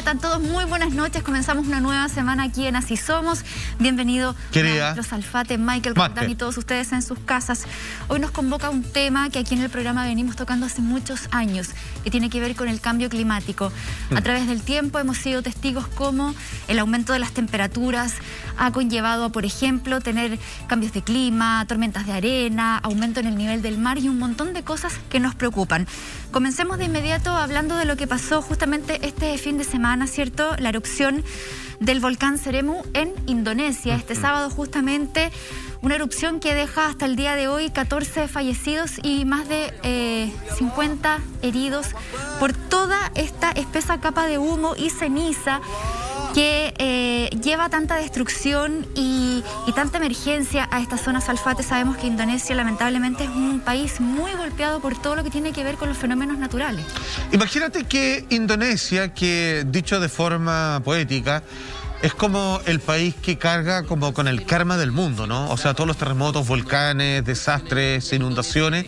están todos? Muy buenas noches. Comenzamos una nueva semana aquí en Así Somos. Bienvenido, Maestro Salfate, Michael, Capitán y todos ustedes en sus casas. Hoy nos convoca un tema que aquí en el programa venimos tocando hace muchos años, que tiene que ver con el cambio climático. A través del tiempo hemos sido testigos cómo el aumento de las temperaturas ha conllevado a, por ejemplo, tener cambios de clima, tormentas de arena, aumento en el nivel del mar y un montón de cosas que nos preocupan. Comencemos de inmediato hablando de lo que pasó justamente este fin de semana, ¿cierto? La erupción del volcán Seremu en Indonesia. Este sábado justamente una erupción que deja hasta el día de hoy 14 fallecidos y más de 50 heridos por toda esta espesa capa de humo y ceniza que lleva tanta destrucción y tanta emergencia a esta zona. Salfate, sabemos que Indonesia lamentablemente es un país muy golpeado por todo lo que tiene que ver con los fenómenos naturales. Imagínate que Indonesia, que dicho de forma poética, es como el país que carga como con el karma del mundo, ¿no? O sea, todos los terremotos, volcanes, desastres, inundaciones,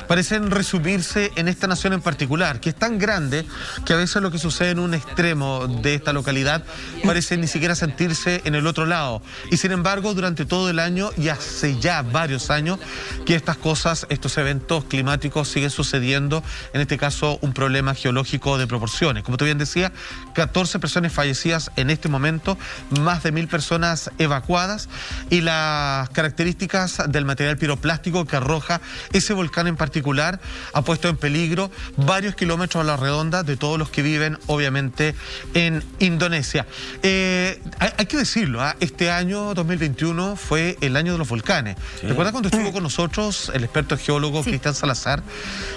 parecen resumirse en esta nación en particular, que es tan grande que a veces lo que sucede en un extremo de esta localidad parece ni siquiera sentirse en el otro lado. Y sin embargo, durante todo el año y hace ya varios años que estas cosas, estos eventos climáticos siguen sucediendo, en este caso un problema geológico de proporciones. Como tú bien decías, 14 personas fallecidas en este momento, más de 1000 personas evacuadas y las características del material piroplástico que arroja ese volcán en particular ha puesto en peligro varios kilómetros a la redonda de todos los que viven obviamente en Indonesia. Hay que decirlo, este año 2021 fue el año de los volcanes. Sí. ¿Recuerdas cuando estuvo con nosotros el experto geólogo Cristian Salazar?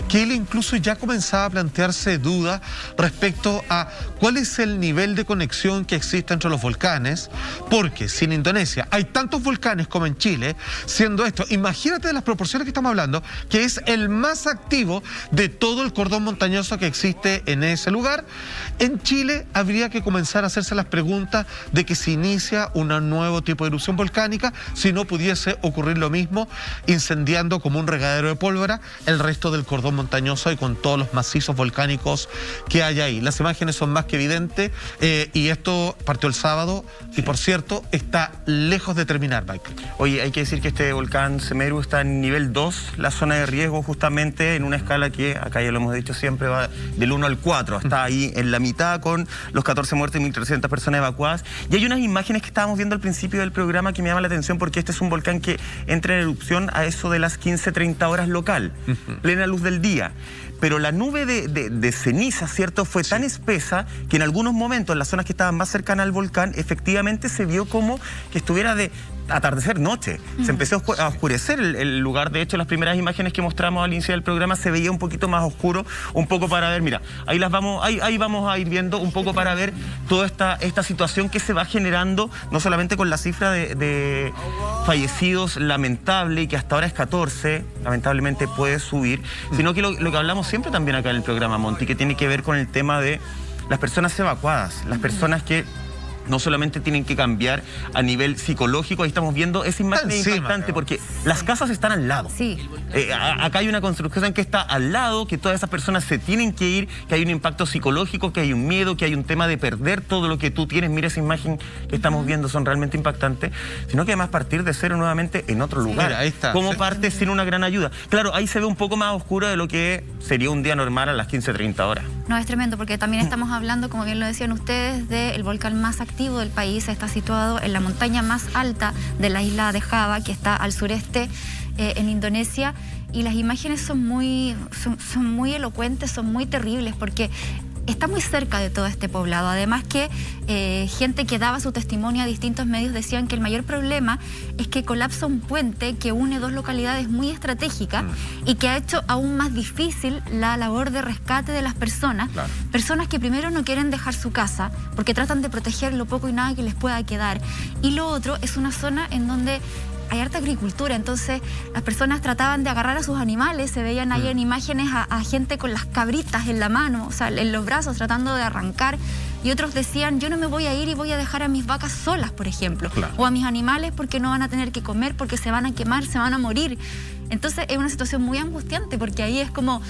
Que él incluso ya comenzaba a plantearse dudas respecto a cuál es el nivel de conexión que existe entre los volcanes, porque si en Indonesia hay tantos volcanes como en Chile, siendo esto, imagínate de las proporciones que estamos hablando, que es el más activo de todo el cordón montañoso que existe en ese lugar, en Chile habría que comenzar a hacerse las preguntas de que se inicia un nuevo tipo de erupción volcánica, si no pudiese ocurrir lo mismo, incendiando como un regadero de pólvora el resto del cordón montañoso y con todos los macizos volcánicos que hay ahí. Las imágenes son más que evidentes y esto partió el sábado y por cierto está lejos de terminar, Michael. Oye, hay que decir que este volcán Semeru está en nivel 2, la zona de riesgo justamente en una escala que, acá ya lo hemos dicho siempre, va del 1 al 4, está ahí en la mitad con los 14 muertos y 1300 personas evacuadas. Y hay unas imágenes que estábamos viendo al principio del programa que me llaman la atención porque este es un volcán que entra en erupción a eso de las 15:30 horas local, plena luz del día. Pero la nube de ceniza, ¿cierto?, fue tan espesa que en algunos momentos, en las zonas que estaban más cercanas al volcán, efectivamente se vio como que estuviera de atardecer noche. Se empezó a oscurecer el lugar. De hecho, las primeras imágenes que mostramos al inicio del programa se veía un poquito más oscuro, un poco para ver, mira, ahí vamos a ir viendo un poco para ver toda esta situación que se va generando, no solamente con la cifra de fallecidos lamentable y que hasta ahora es 14, lamentablemente puede subir, sino que lo que hablamos siempre también acá en el programa, Monty, que tiene que ver con el tema de las personas evacuadas, las personas que no solamente tienen que cambiar a nivel psicológico. Ahí estamos viendo esa imagen impactante porque las casas están al lado. Sí. Acá hay una construcción que está al lado, que todas esas personas se tienen que ir, que hay un impacto psicológico, que hay un miedo, que hay un tema de perder todo lo que tú tienes. Mira esa imagen que estamos viendo, son realmente impactantes, sino que además partir de cero nuevamente en otro lugar. Mira, ahí está. Como parte sin una gran ayuda. Claro, ahí se ve un poco más oscuro de lo que sería un día normal a las 15:30 horas. No, es tremendo porque también estamos hablando, como bien lo decían ustedes, del volcán más activo del país. Está situado en la montaña más alta de la isla de Java, que está al sureste en Indonesia, y las imágenes son muy elocuentes, son muy terribles porque está muy cerca de todo este poblado. Además que gente que daba su testimonio a distintos medios decían que el mayor problema es que colapsa un puente que une dos localidades muy estratégicas y que ha hecho aún más difícil la labor de rescate de las personas. Claro. Personas que primero no quieren dejar su casa porque tratan de proteger lo poco y nada que les pueda quedar. Y lo otro es una zona en donde hay harta agricultura, entonces las personas trataban de agarrar a sus animales, se veían ahí en imágenes a gente con las cabritas en la mano, o sea, en los brazos tratando de arrancar, y otros decían, yo no me voy a ir y voy a dejar a mis vacas solas, por ejemplo, o a mis animales porque no van a tener que comer, porque se van a quemar, se van a morir. Entonces es una situación muy angustiante porque ahí es como,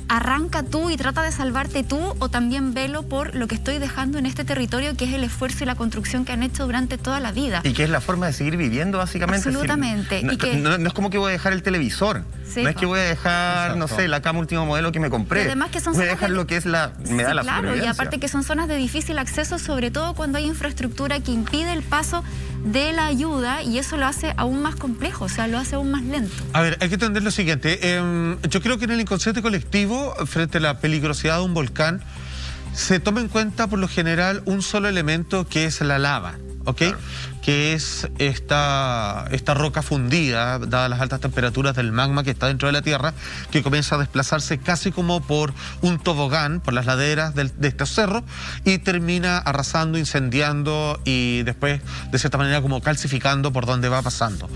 arranca tú y trata de salvarte tú, o también velo por lo que estoy dejando en este territorio, que es el esfuerzo y la construcción que han hecho durante toda la vida. Y que es la forma de seguir viviendo, básicamente. Absolutamente. No es como que voy a dejar el televisor, sí, no es que voy a dejar, no sé, la cama último modelo que me compré. Y además que son voy a dejar lo que es me da la claro, y aparte que son zonas de difícil acceso, sobre todo cuando hay infraestructura que impide el paso de la ayuda, y eso lo hace aún más complejo, o sea, lo hace aún más lento. A ver, hay que entender lo siguiente. Yo creo que en el inconsciente colectivo, frente a la peligrosidad de un volcán, se toma en cuenta por lo general un solo elemento, que es la lava, ¿ok? Claro. Que es esta roca fundida, dadas las altas temperaturas del magma que está dentro de la Tierra, que comienza a desplazarse casi como por un tobogán, por las laderas de estos cerros, y termina arrasando, incendiando y después, de cierta manera, como calcificando por donde va pasando.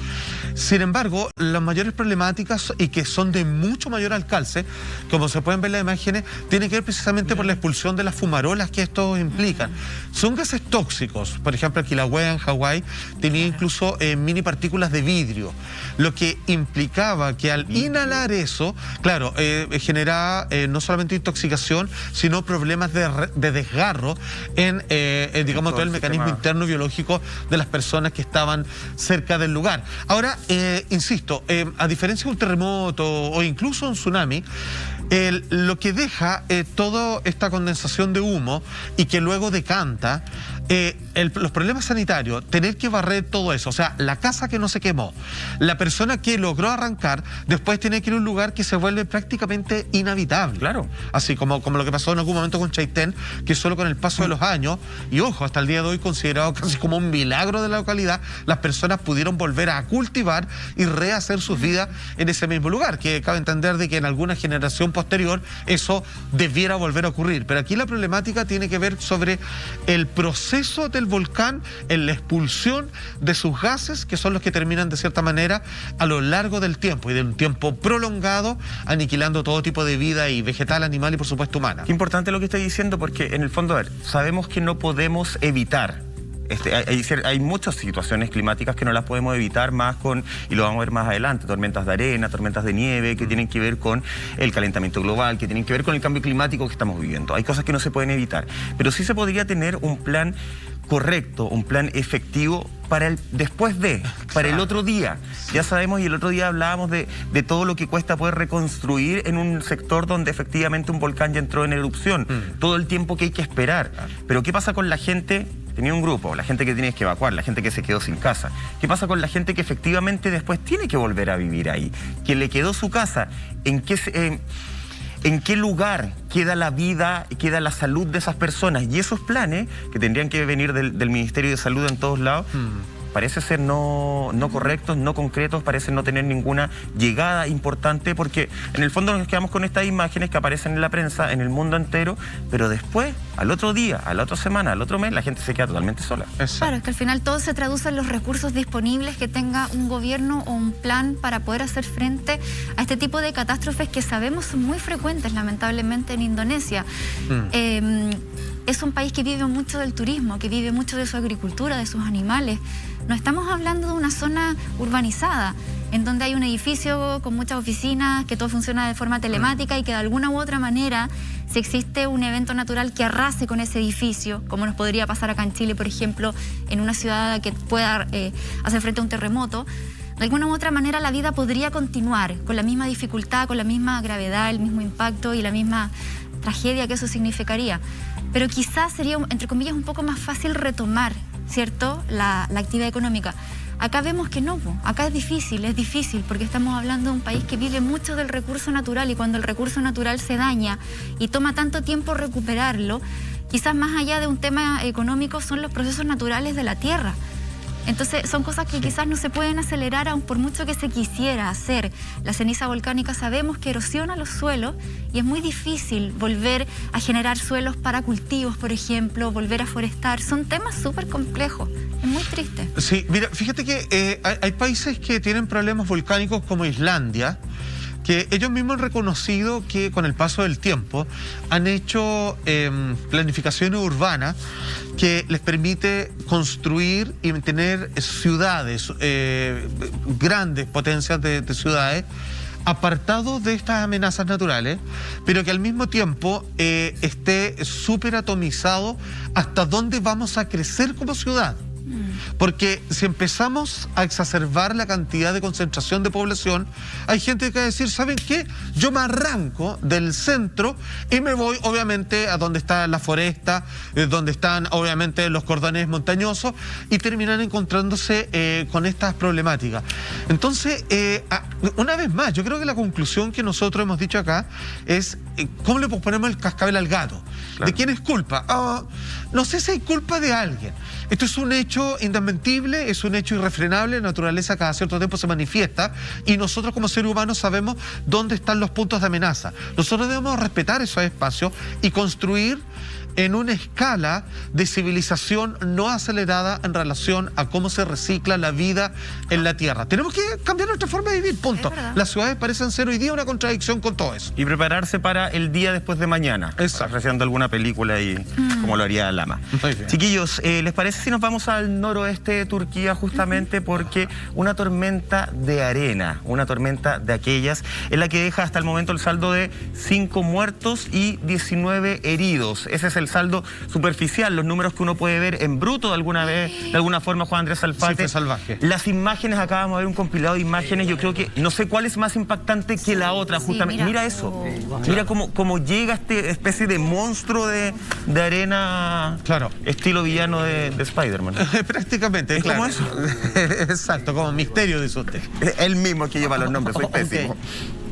Sin embargo, las mayores problemáticas, y que son de mucho mayor alcance, como se pueden ver en las imágenes, tienen que ver precisamente por la expulsión de las fumarolas que estos implican. Son gases tóxicos. Por ejemplo, el Kilauea en Hawái tenía incluso mini partículas de vidrio, lo que implicaba que al inhalar eso, claro, generaba no solamente intoxicación, sino problemas de desgarro en, digamos, todo el mecanismo interno biológico de las personas que estaban cerca del lugar. Ahora, insisto, a diferencia de un terremoto o incluso un tsunami, lo que deja toda esta condensación de humo y que luego decanta, los problemas sanitarios, tener que barrer todo eso, o sea, la casa que no se quemó, la persona que logró arrancar, después tiene que ir a un lugar que se vuelve prácticamente inhabitable. Claro. Así como lo que pasó en algún momento con Chaitén, que solo con el paso de los años, y ojo, hasta el día de hoy considerado casi como un milagro de la localidad, las personas pudieron volver a cultivar y rehacer sus vidas en ese mismo lugar, que cabe entender de que en alguna generación posterior eso debiera volver a ocurrir. Pero aquí la problemática tiene que ver sobre el proceso del volcán en la expulsión de sus gases, que son los que terminan de cierta manera a lo largo del tiempo y de un tiempo prolongado, aniquilando todo tipo de vida, y vegetal, animal y por supuesto humana. Qué importante lo que estoy diciendo, porque en el fondo, a ver, sabemos que no podemos evitar. Hay muchas situaciones climáticas que no las podemos evitar, más con, y lo vamos a ver más adelante, tormentas de arena, tormentas de nieve, que tienen que ver con el calentamiento global, que tienen que ver con el cambio climático que estamos viviendo. Hay cosas que no se pueden evitar, pero sí se podría tener un plan correcto, un plan efectivo para el después de, para el otro día. Ya sabemos, y el otro día hablábamos de todo lo que cuesta poder reconstruir en un sector donde efectivamente un volcán ya entró en erupción, todo el tiempo que hay que esperar. Pero ¿qué pasa con la gente? Tenía un grupo, la gente que tienes que evacuar, la gente que se quedó sin casa. ¿Qué pasa con la gente que efectivamente después tiene que volver a vivir ahí? Que le quedó su casa, ¿en qué lugar queda la vida, queda la salud de esas personas? Y esos planes, que tendrían que venir del Ministerio de Salud en todos lados, parece ser no correctos, no concretos, parecen no tener ninguna llegada importante, porque en el fondo nos quedamos con estas imágenes que aparecen en la prensa, en el mundo entero, pero después, al otro día, a la otra semana, al otro mes, la gente se queda totalmente sola. Claro, es que al final todo se traduce en los recursos disponibles que tenga un gobierno o un plan para poder hacer frente a este tipo de catástrofes que sabemos son muy frecuentes, lamentablemente, en Indonesia. Es un país que vive mucho del turismo, que vive mucho de su agricultura, de sus animales. No estamos hablando de una zona urbanizada, en donde hay un edificio con muchas oficinas, que todo funciona de forma telemática y que de alguna u otra manera, si existe un evento natural que arrase con ese edificio, como nos podría pasar acá en Chile, por ejemplo, en una ciudad que pueda hacer frente a un terremoto, de alguna u otra manera la vida podría continuar con la misma dificultad, con la misma gravedad, el mismo impacto y la misma tragedia que eso significaría. Pero quizás sería, entre comillas, un poco más fácil retomar, ¿cierto?, la actividad económica. Acá vemos que no, acá es difícil, porque estamos hablando de un país que vive mucho del recurso natural, y cuando el recurso natural se daña y toma tanto tiempo recuperarlo, quizás más allá de un tema económico son los procesos naturales de la tierra. Entonces son cosas que quizás no se pueden acelerar, aun por mucho que se quisiera hacer. La ceniza volcánica sabemos que erosiona los suelos y es muy difícil volver a generar suelos para cultivos, por ejemplo, volver a forestar. Son temas súper complejos, es muy triste. Sí, mira, fíjate que hay países que tienen problemas volcánicos como Islandia, que ellos mismos han reconocido que con el paso del tiempo han hecho planificaciones urbanas que les permite construir y tener ciudades, grandes potencias de ciudades, apartado de estas amenazas naturales, pero que al mismo tiempo esté súper atomizado hasta dónde vamos a crecer como ciudad. Porque si empezamos a exacerbar la cantidad de concentración de población, hay gente que va a decir, ¿saben qué? Yo me arranco del centro y me voy obviamente a donde está la foresta, donde están obviamente los cordones montañosos, y terminan encontrándose con estas problemáticas. Entonces, una vez más, yo creo que la conclusión que nosotros hemos dicho acá es, ¿cómo le ponemos el cascabel al gato? Claro. ¿De quién es culpa? No sé si hay culpa de alguien. Esto es un hecho indesmentible, es un hecho irrefrenable, la naturaleza cada cierto tiempo se manifiesta y nosotros como seres humanos sabemos dónde están los puntos de amenaza. Nosotros debemos respetar esos espacios y construir en una escala de civilización no acelerada en relación a cómo se recicla la vida en la Tierra. Tenemos que cambiar nuestra forma de vivir, punto. Las ciudades parecen ser hoy día una contradicción con todo eso. Y prepararse para el día después de mañana. Exacto. Apreciando alguna película y como lo haría Lama. Chiquillos, ¿les parece si nos vamos al noroeste de Turquía justamente porque una tormenta de arena, una tormenta de aquellas, es la que deja hasta el momento el saldo de 5 muertos y 19 heridos? Ese es el saldo superficial, los números que uno puede ver en bruto de alguna forma, Juan Andrés Alfate. Sí, fue salvaje. Las imágenes, acabamos de ver un compilado de imágenes, yo creo que no sé cuál es más impactante que la otra, justamente. Mira eso, mira cómo llega este especie de monstruo de arena, claro, estilo villano de Spider-Man. Prácticamente, ¿Es claro. como eso? Exacto, como Misterio, dice usted. Él mismo que lleva los nombres, soy pésimo.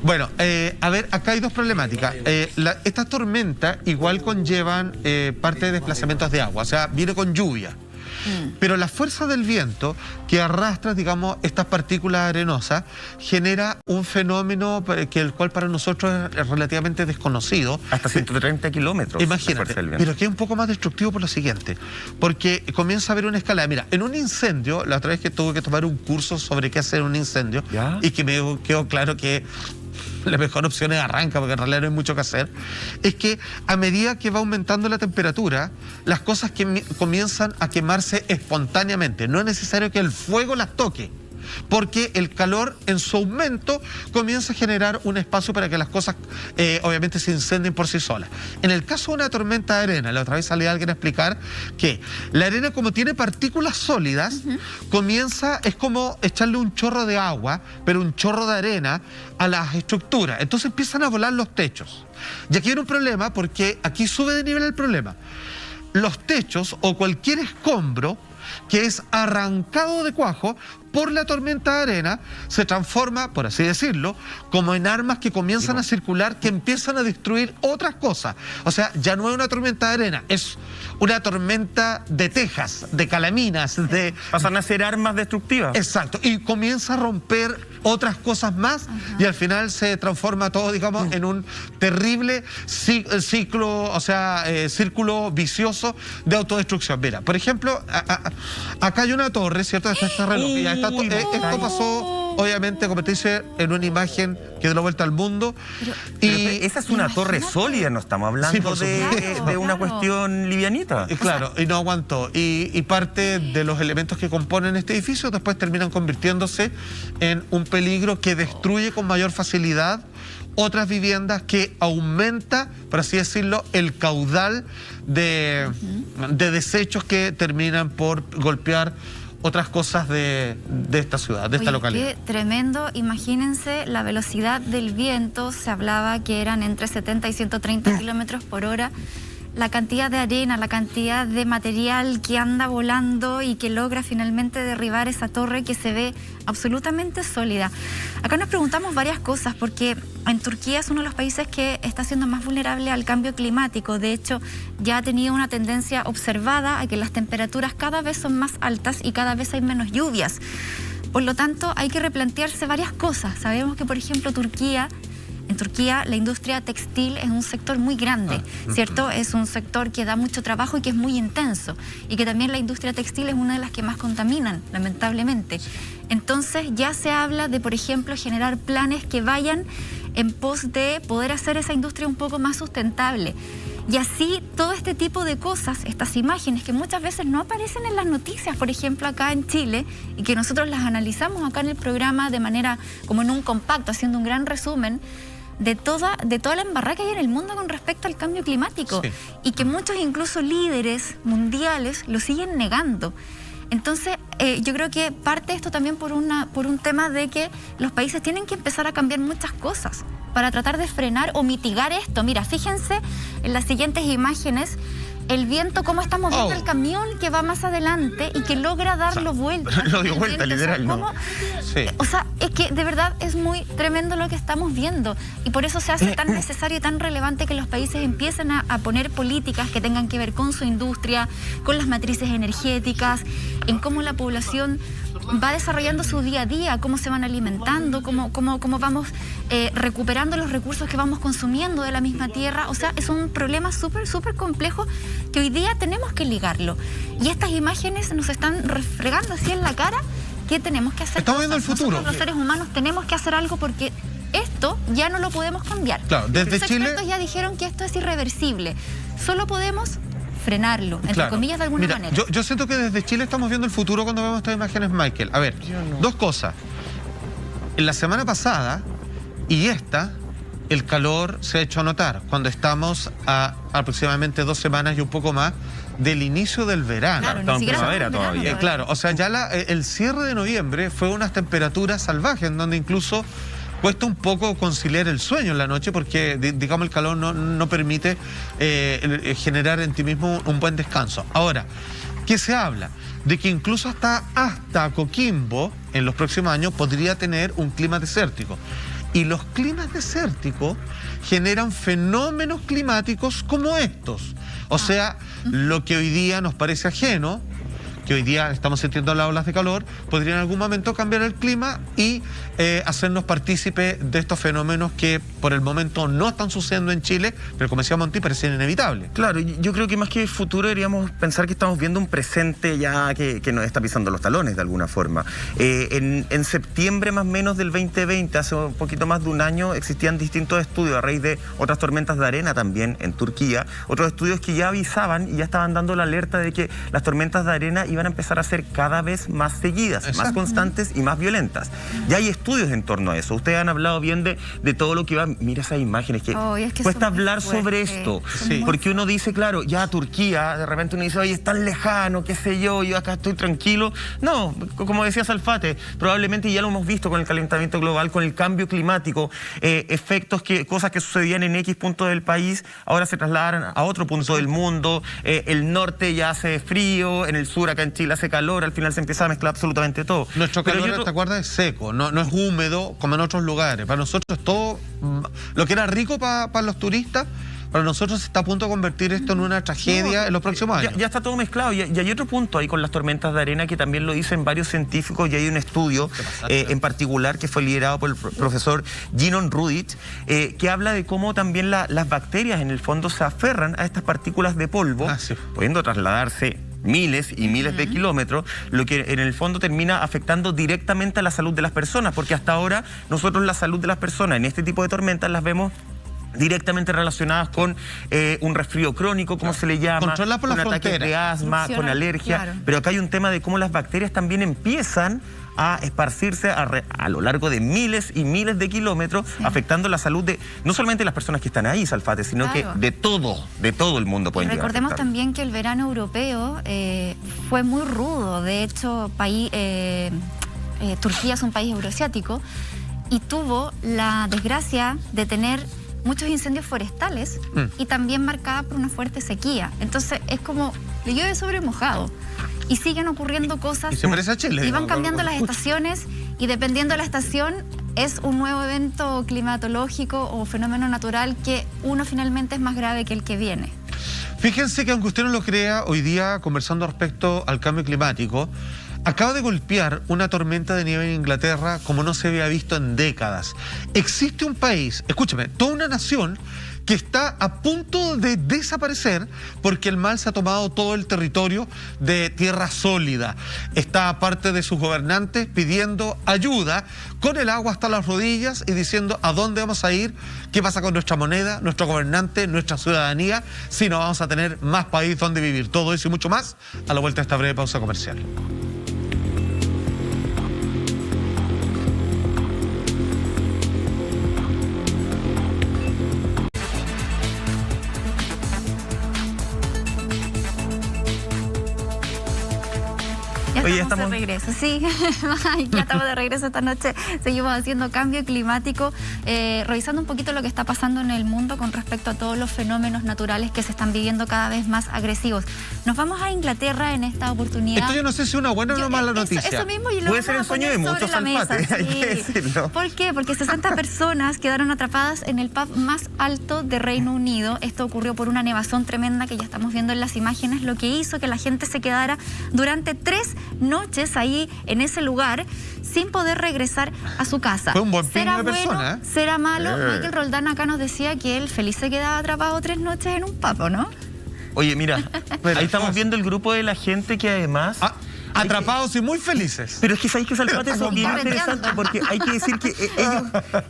Bueno, a ver, acá hay dos problemáticas. Estas tormentas igual conllevan parte de desplazamientos de agua, o sea, viene con lluvia. Pero la fuerza del viento que arrastra, digamos, estas partículas arenosas genera un fenómeno el cual para nosotros es relativamente desconocido. Hasta 130 kilómetros. Imagínate, pero que es un poco más destructivo por lo siguiente, porque comienza a haber una escalada. Mira, en un incendio, la otra vez que tuve que tomar un curso sobre qué hacer en un incendio, y que me quedó claro que la mejor opción es arranca, porque en realidad no hay mucho que hacer, es que a medida que va aumentando la temperatura, las cosas comienzan a quemarse espontáneamente. No es necesario que el fuego las toque, porque el calor en su aumento comienza a generar un espacio para que las cosas obviamente se incendien por sí solas. En el caso de una tormenta de arena, la otra vez salía alguien a explicar que la arena, como tiene partículas sólidas, es como echarle un chorro de agua, pero un chorro de arena a las estructuras. Entonces empiezan a volar los techos. Y aquí hay un problema, porque aquí sube de nivel el problema. Los techos o cualquier escombro que es arrancado de cuajo por la tormenta de arena se transforma, por así decirlo, como en armas que comienzan a circular, que empiezan a destruir otras cosas. O sea, ya no es una tormenta de arena, es una tormenta de tejas, de calaminas, pasan a ser armas destructivas. Exacto, y comienza a romper otras cosas más. Y al final se transforma todo, digamos, en un terrible círculo vicioso de autodestrucción. Mira, por ejemplo, acá hay una torre, ¿cierto? Está este reloj. Esto pasó, obviamente, como te dice, en una imagen que dio la vuelta al mundo. Pero esa es una torre sólida, no estamos hablando de una cuestión livianita. Claro, y no aguantó. Y parte de los elementos que componen este edificio después terminan convirtiéndose en un peligro que destruye con mayor facilidad otras viviendas, que aumenta, por así decirlo, el caudal de desechos que terminan por golpear otras cosas de esta ciudad, de esta localidad. Qué tremendo. Imagínense la velocidad del viento. Se hablaba que eran entre 70 y 130 kilómetros por hora. La cantidad de arena, la cantidad de material que anda volando y que logra finalmente derribar esa torre que se ve absolutamente sólida. Acá nos preguntamos varias cosas, porque en Turquía es uno de los países que está siendo más vulnerable al cambio climático. De hecho, ya ha tenido una tendencia observada a que las temperaturas cada vez son más altas y cada vez hay menos lluvias. Por lo tanto, hay que replantearse varias cosas. Sabemos que, por ejemplo, en Turquía la industria textil es un sector muy grande, ¿cierto? Es un sector que da mucho trabajo y que es muy intenso. Y que también la industria textil es una de las que más contaminan, lamentablemente. Entonces ya se habla de, por ejemplo, generar planes que vayan en pos de poder hacer esa industria un poco más sustentable. Y así todo este tipo de cosas, estas imágenes que muchas veces no aparecen en las noticias, por ejemplo acá en Chile, y que nosotros las analizamos acá en el programa de manera como en un compacto, haciendo un gran resumen de toda la embarrada que hay en el mundo con respecto al cambio climático, sí, y que muchos incluso líderes mundiales lo siguen negando. Entonces, yo creo que parte de esto también por un tema de que los países tienen que empezar a cambiar muchas cosas para tratar de frenar o mitigar esto. Mira, fíjense en las siguientes imágenes, el viento, cómo está moviendo el camión que va más adelante y que logra darlo vuelta. Lo dio vuelta, literal, ¿no? Sí. O sea, es que de verdad es muy tremendo lo que estamos viendo. Y por eso se hace tan necesario y tan relevante que los países empiecen a poner políticas que tengan que ver con su industria, con las matrices energéticas, en cómo la población va desarrollando su día a día, cómo se van alimentando, cómo vamos recuperando los recursos que vamos consumiendo de la misma tierra. O sea, es un problema súper complejo que hoy día tenemos que ligarlo. Y estas imágenes nos están refregando así en la cara. ¿Qué tenemos que hacer? Estamos viendo el futuro. Nosotros, los seres humanos, tenemos que hacer algo porque esto ya no lo podemos cambiar. Claro, desde los Chile... expertos ya dijeron que esto es irreversible. Solo podemos frenarlo, entre comillas, de alguna manera. Yo siento que desde Chile estamos viendo el futuro cuando vemos estas imágenes, Michael. A ver, dos cosas. En la semana pasada y esta, el calor se ha hecho notar cuando estamos a aproximadamente 2 semanas y un poco más del inicio del verano. Claro, estamos en primavera todavía. Claro, o sea, ya el cierre de noviembre fue unas temperaturas salvajes en donde incluso cuesta un poco conciliar el sueño en la noche porque, digamos, el calor no permite generar en ti mismo un buen descanso. Ahora, ¿qué se habla? De que incluso hasta Coquimbo, en los próximos años, podría tener un clima desértico. Y los climas desérticos generan fenómenos climáticos como estos. O sea, lo que hoy día nos parece ajeno, que hoy día estamos sintiendo las olas de calor, podría en algún momento cambiar el clima y hacernos partícipes de estos fenómenos que por el momento no están sucediendo en Chile, pero como decía Monti, parecen inevitables. Claro, yo creo que más que futuro deberíamos pensar que estamos viendo un presente ya que nos está pisando los talones de alguna forma. En septiembre más o menos del 2020, hace un poquito más de un año, existían distintos estudios a raíz de otras tormentas de arena también en Turquía, otros estudios que ya avisaban y ya estaban dando la alerta de que las tormentas de arena iban a empezar a ser cada vez más seguidas, más constantes y más violentas. Ya hay estudios en torno a eso. Ustedes han hablado bien de todo lo que va... Mira esas imágenes, que cuesta hablar sobre esto. Sí. Porque uno dice, claro, ya Turquía, de repente uno dice, oye, es tan lejano, qué sé yo acá estoy tranquilo. No, como decía Salfate, probablemente ya lo hemos visto con el calentamiento global, con el cambio climático, efectos, cosas que sucedían en X punto del país, ahora se trasladan a otro punto del mundo. El norte ya hace frío, en el sur, acá en Chile, hace calor, al final se empieza a mezclar absolutamente todo. Nuestro calor, ¿te acuerdas? Es seco, no es húmedo como en otros lugares. Para nosotros es todo, lo que era rico para los turistas, para nosotros se está a punto de convertir esto en una tragedia en los próximos años. Ya está todo mezclado. Y hay otro punto ahí con las tormentas de arena que también lo dicen varios científicos, y hay un estudio en particular que fue liderado por el profesor Ginon Rudich, que habla de cómo también las bacterias en el fondo se aferran a estas partículas de polvo, pudiendo trasladarse miles y miles de kilómetros, lo que en el fondo termina afectando directamente a la salud de las personas, porque hasta ahora nosotros la salud de las personas en este tipo de tormentas las vemos directamente relacionadas con un resfrío crónico, como se le llama, con ataques de asma, con alergia, pero acá hay un tema de cómo las bacterias también empiezan a esparcirse a lo largo de miles y miles de kilómetros, afectando la salud de no solamente las personas que están ahí, Salfate, sino que de todo el mundo pueden llegar. Recordemos también que el verano europeo fue muy rudo. De hecho, Turquía es un país euroasiático y tuvo la desgracia de tener muchos incendios forestales y también marcada por una fuerte sequía. Entonces es como le llueve sobre mojado. Y siguen ocurriendo cosas. Y se parece a Chile. Y van cambiando las estaciones, y dependiendo de la estación es un nuevo evento climatológico o fenómeno natural que uno finalmente es más grave que el que viene. Fíjense que aunque usted no lo crea, hoy día, conversando respecto al cambio climático, acaba de golpear una tormenta de nieve en Inglaterra como no se había visto en décadas. Existe un país, escúchame, toda una nación que está a punto de desaparecer porque el mal se ha tomado todo el territorio de tierra sólida. Está parte de sus gobernantes pidiendo ayuda con el agua hasta las rodillas y diciendo a dónde vamos a ir, qué pasa con nuestra moneda, nuestro gobernante, nuestra ciudadanía, si no vamos a tener más país donde vivir. Todo eso y mucho más a la vuelta de esta breve pausa comercial. Ya estamos de regreso, sí, ya estamos de regreso esta noche, seguimos haciendo cambio climático, revisando un poquito lo que está pasando en el mundo con respecto a todos los fenómenos naturales que se están viviendo cada vez más agresivos. Nos vamos a Inglaterra en esta oportunidad. Esto yo no sé si es una buena o una mala noticia. Eso mismo, y lo puede ser el sueño de muchos, Alfate, hay que decirlo. ¿Por qué? Porque 60 personas quedaron atrapadas en el pub más alto de Reino Unido. Esto ocurrió por una nevazón tremenda que ya estamos viendo en las imágenes, lo que hizo que la gente se quedara durante 3 noches ahí en ese lugar sin poder regresar a su casa. Fue un buen ¿Será de bueno? persona, ¿eh? ¿Será malo? Michael Roldán acá nos decía que él feliz se quedaba atrapado 3 noches en un pub, ¿no? Oye, mira, ahí estamos viendo el grupo de la gente que además... atrapados y muy felices. Pero es que sabéis que Salfate es bien interesante porque hay que decir que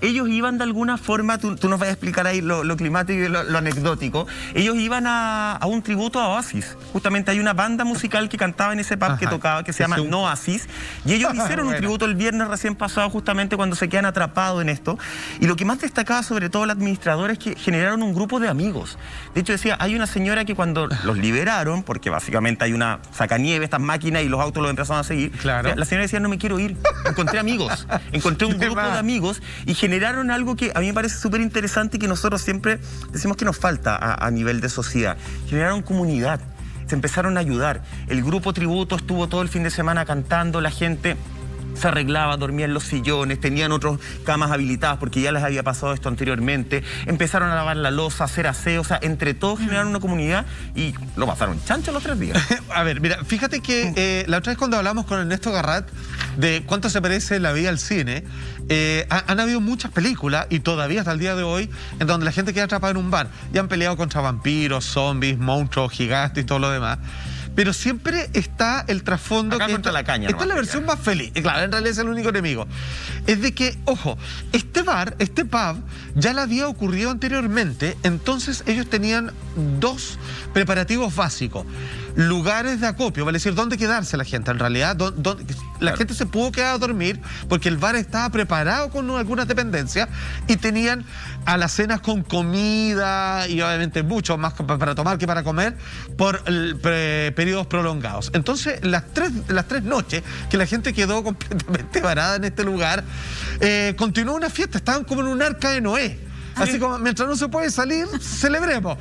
ellos iban de alguna forma, tú nos vas a explicar ahí lo climático y lo anecdótico, ellos iban a un tributo a Oasis. Justamente hay una banda musical que cantaba en ese pub que tocaba, que se llama Noasis, y ellos hicieron un tributo el viernes recién pasado justamente cuando se quedan atrapados en esto. Y lo que más destacaba sobre todo el administrador es que generaron un grupo de amigos. De hecho decía, hay una señora que cuando los liberaron, porque básicamente hay una sacanieve, estas máquinas y los autos los empezaron a seguir. Claro. La señora decía, no me quiero ir. Encontré amigos. Encontré un grupo de amigos y generaron algo que a mí me parece súper interesante y que nosotros siempre decimos que nos falta a nivel de sociedad. Generaron comunidad. Se empezaron a ayudar. El grupo tributo estuvo todo el fin de semana cantando, la gente se arreglaba, dormía en los sillones, tenían otras camas habilitadas porque ya les había pasado esto anteriormente, empezaron a lavar la loza, a hacer aseo, o sea, entre todos generaron una comunidad y lo pasaron chancho los 3 días. A ver, mira, fíjate que la otra vez cuando hablamos con Ernesto Garrat de cuánto se parece la vida al cine, han habido muchas películas y todavía hasta el día de hoy en donde la gente queda atrapada en un bar y han peleado contra vampiros, zombies, monstruos, gigantes y todo lo demás. Pero siempre está el trasfondo acá que esta es la versión más feliz. Y claro, en realidad es el único enemigo. Es de que, ojo, este bar, este pub, ya le había ocurrido anteriormente. Entonces ellos tenían 2 preparativos básicos. Lugares de acopio, vale decir, dónde quedarse la gente. En realidad, la gente se pudo quedar a dormir porque el bar estaba preparado con algunas dependencias y tenían alacenas con comida y obviamente mucho más para tomar que para comer por periodos prolongados. Entonces, las tres noches que la gente quedó completamente varada en este lugar, continuó una fiesta, estaban como en un arca de Noé. Así como, mientras no se puede salir, celebremos.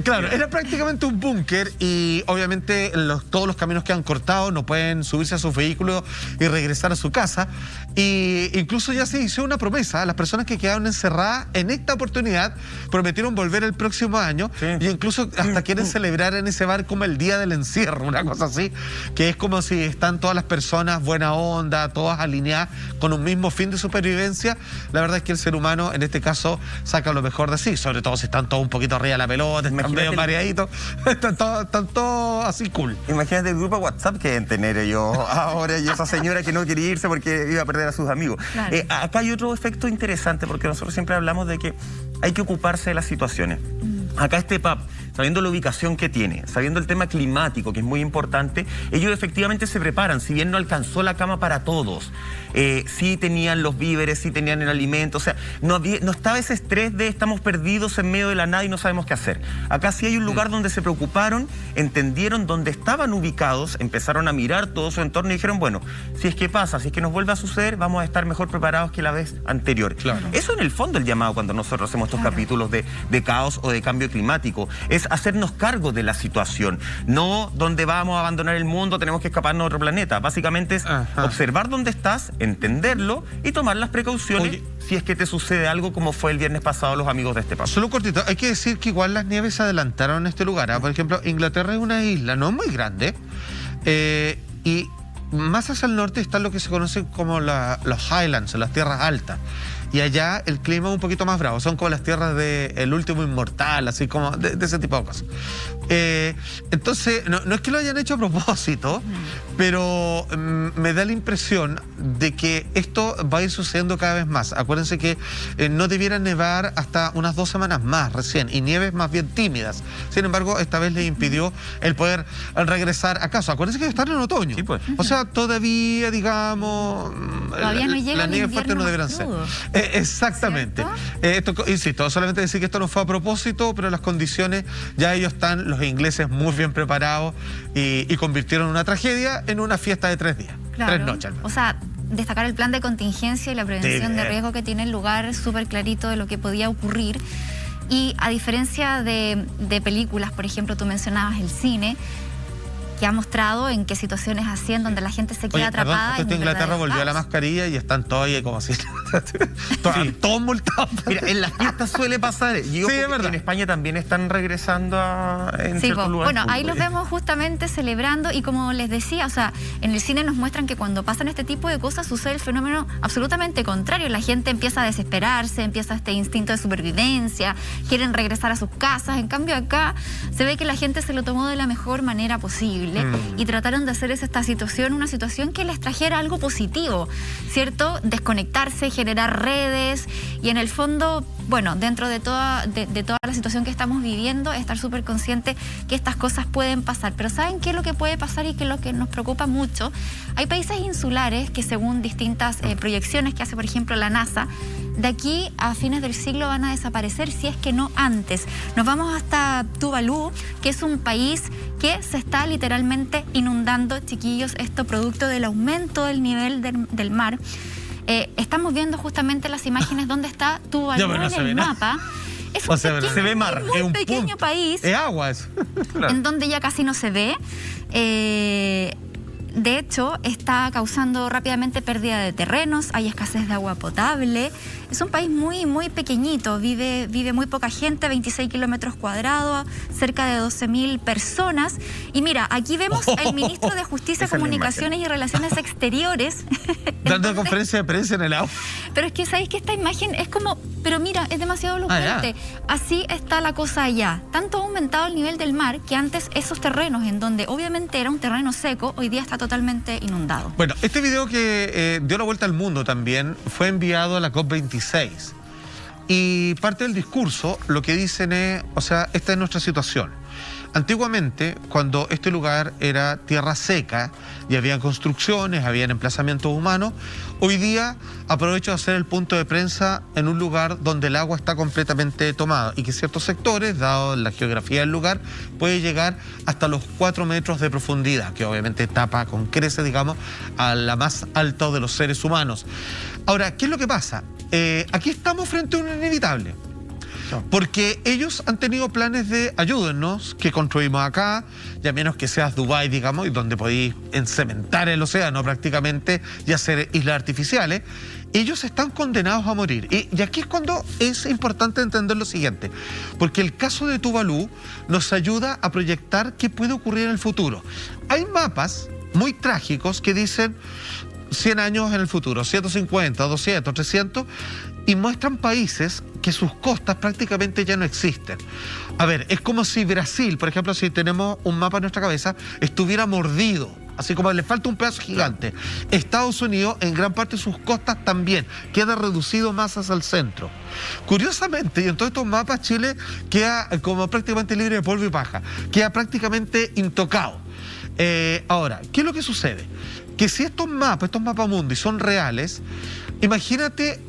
Claro, era prácticamente un búnker y obviamente todos los caminos que han cortado no pueden subirse a sus vehículos y regresar a su casa. Y incluso ya se hizo una promesa. Las personas que quedaron encerradas en esta oportunidad prometieron volver el próximo año y incluso hasta quieren celebrar en ese bar como el día del encierro, una cosa así, que es como si están todas las personas buena onda, todas alineadas con un mismo fin de supervivencia. La verdad es que el ser humano en este caso saca lo mejor de sí, sobre todo si están todos un poquito arriba de la pelota, están medio mareaditos, están todos así cool. Imagínate el grupo WhatsApp que deben tener ellos ahora y esa señora que no quería irse porque iba a perder a sus amigos. Claro. Acá hay otro efecto interesante porque nosotros siempre hablamos de que hay que ocuparse de las situaciones. Acá este pub, sabiendo la ubicación que tiene, sabiendo el tema climático, que es muy importante, ellos efectivamente se preparan, si bien no alcanzó la cama para todos, sí tenían los víveres, sí tenían el alimento, o sea, no estaba ese estrés de estamos perdidos en medio de la nada y no sabemos qué hacer. Acá sí hay un lugar donde se preocuparon, entendieron dónde estaban ubicados, empezaron a mirar todo su entorno y dijeron, bueno, si es que pasa, si es que nos vuelve a suceder, vamos a estar mejor preparados que la vez anterior. Claro. Eso en el fondo el llamado cuando nosotros hacemos estos capítulos de caos o de cambio climático, es hacernos cargo de la situación, no donde vamos a abandonar el mundo, tenemos que escaparnos a otro planeta. Básicamente es observar dónde estás, entenderlo y tomar las precauciones si es que te sucede algo como fue el viernes pasado los amigos de este paso. Solo cortito, hay que decir que igual las nieves se adelantaron en este lugar. Por ejemplo, Inglaterra es una isla no muy grande y más hacia el norte están lo que se conoce como los Highlands, las tierras altas. y allá el clima es un poquito más bravo, son como las tierras del último inmortal, así como de ese tipo de cosas. Entonces, no es que lo hayan hecho a propósito, pero me da la impresión de que esto va a ir sucediendo cada vez más. Acuérdense que no debiera nevar hasta unas 2 semanas más recién, y nieves más bien tímidas. Sin embargo, esta vez les impidió el poder regresar a casa. Acuérdense que están en otoño. Sí, pues. O sea, todavía, digamos, todavía no llega las nieves fuertes no deberán ser. Exactamente. Esto, insisto, solamente decir que esto no fue a propósito, pero las condiciones, ya ellos están, los ingleses, muy bien preparados y convirtieron una tragedia en una fiesta de 3 días. Claro. 3 noches. O sea, destacar el plan de contingencia y la prevención de riesgo que tiene el lugar, súper clarito de lo que podía ocurrir. Y a diferencia de películas, por ejemplo, tú mencionabas el cine, que ha mostrado en qué situaciones así, en donde la gente se queda atrapada. Perdón, Inglaterra volvió a la mascarilla y están todos ahí como así. Todos multados. Mira, en las fiestas suele pasar. Sí, es verdad. En España también están regresando en ciertos lugares. Bueno, ahí los vemos justamente celebrando, y como les decía, o sea, en el cine nos muestran que cuando pasan este tipo de cosas sucede el fenómeno absolutamente contrario. La gente empieza a desesperarse, empieza este instinto de supervivencia, quieren regresar a sus casas. En cambio acá se ve que la gente se lo tomó de la mejor manera posible. Y trataron de hacer esta situación una situación que les trajera algo positivo, ¿cierto? Desconectarse, generar redes y en el fondo, bueno, dentro de toda la situación que estamos viviendo, estar súper consciente que estas cosas pueden pasar. Pero ¿saben qué es lo que puede pasar y qué es lo que nos preocupa mucho? Hay países insulares que, según distintas proyecciones que hace, por ejemplo, la NASA, de aquí a fines del siglo van a desaparecer, si es que no antes. Nos vamos hasta Tuvalu, que es un país que se está literalmente inundando, chiquillos, esto producto del aumento del nivel del mar. Estamos viendo justamente las imágenes donde está Tuvalu en el mapa. Es un pequeño, se ve mar, es un pequeño país. Es agua eso. Claro. En donde ya casi no se ve. De hecho, está causando rápidamente pérdida de terrenos, hay escasez de agua potable. Es un país muy, muy pequeñito, vive muy poca gente, 26 kilómetros cuadrados, cerca de 12.000 personas. Y mira, aquí vemos al ministro de Justicia, Comunicaciones y Relaciones Exteriores. Dando conferencia de prensa en el agua. Pero es que sabéis que esta imagen es como, pero mira, es demasiado elocuente. Así está la cosa allá. Tanto ha aumentado el nivel del mar que antes esos terrenos, en donde obviamente era un terreno seco, hoy día está totalmente inundado. Bueno, este video que dio la vuelta al mundo también fue enviado a la COP26. Y parte del discurso lo que dicen es, o sea, esta es nuestra situación. Antiguamente, cuando este lugar era tierra seca y había construcciones, habían emplazamientos humanos, hoy día aprovecho de hacer el punto de prensa en un lugar donde el agua está completamente tomada y que ciertos sectores, dado la geografía del lugar, puede llegar hasta los 4 metros de profundidad, que obviamente tapa con creces, digamos, a la más alta de los seres humanos. Ahora, ¿qué es lo que pasa? Aquí estamos frente a un inevitable. Porque ellos han tenido planes de ayúdennos, que construimos acá, ya menos que seas Dubái, digamos, y donde podéis encementar el océano prácticamente y hacer islas artificiales. Ellos están condenados a morir. Y aquí es cuando es importante entender lo siguiente, porque el caso de Tuvalu nos ayuda a proyectar qué puede ocurrir en el futuro. Hay mapas muy trágicos que dicen 100 años en el futuro, 150, 200, 300, y muestran países que sus costas prácticamente ya no existen. A ver, es como si Brasil, por ejemplo, si tenemos un mapa en nuestra cabeza, estuviera mordido, así como le falta un pedazo gigante. Estados Unidos, en gran parte de sus costas también, queda reducido más hacia el centro. Curiosamente, y en todos estos mapas, Chile queda como prácticamente libre de polvo y paja, queda prácticamente intocado. Ahora, ¿qué es lo que sucede? Que si estos mapas mundi son reales, imagínate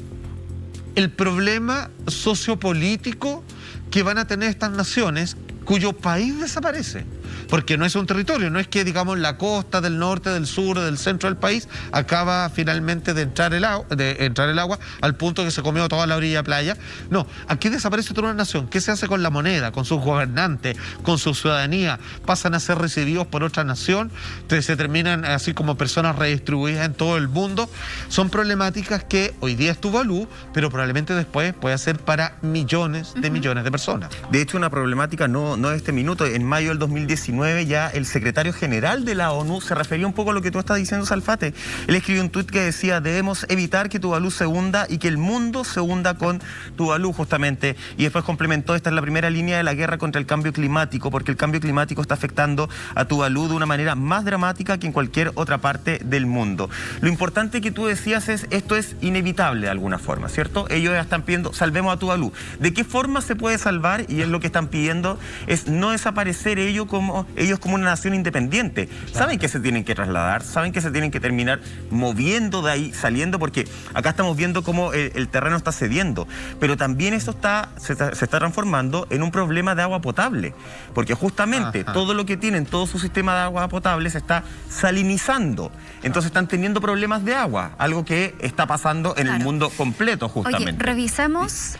el problema sociopolítico que van a tener estas naciones cuyo país desaparece. Porque no es un territorio, no es que, digamos, la costa del norte, del sur, del centro del país acaba finalmente de entrar el agua al punto que se comió toda la orilla de playa. No, aquí desaparece toda una nación. ¿Qué se hace con la moneda, con sus gobernantes, con su ciudadanía? Pasan a ser recibidos por otra nación, entonces se terminan así como personas redistribuidas en todo el mundo. Son problemáticas que hoy día es Tuvalu, pero probablemente después puede ser para millones de personas. De hecho, una problemática no de este minuto. En mayo del 2019, 2019 ya el secretario general de la ONU se refería un poco a lo que tú estás diciendo, Salfate. Él escribió un tuit que decía: debemos evitar que Tuvalu se hunda y que el mundo se hunda con Tuvalu, justamente. Y después complementó: esta es la primera línea de la guerra contra el cambio climático, porque el cambio climático está afectando a Tuvalu de una manera más dramática que en cualquier otra parte del mundo. Lo importante que tú decías es: esto es inevitable de alguna forma, ¿cierto? Ellos ya están pidiendo: salvemos a Tuvalu. ¿De qué forma se puede salvar? Y es lo que están pidiendo, es no desaparecer ellos como una nación independiente. Saben que se tienen que trasladar, saben que se tienen que terminar moviendo de ahí, saliendo, porque acá estamos viendo cómo el terreno está cediendo, pero también esto se está transformando en un problema de agua potable, porque justamente todo lo que tienen, todo su sistema de agua potable se está salinizando, entonces están teniendo problemas de agua, algo que está pasando en el mundo completo, justamente. Oye, revisemos...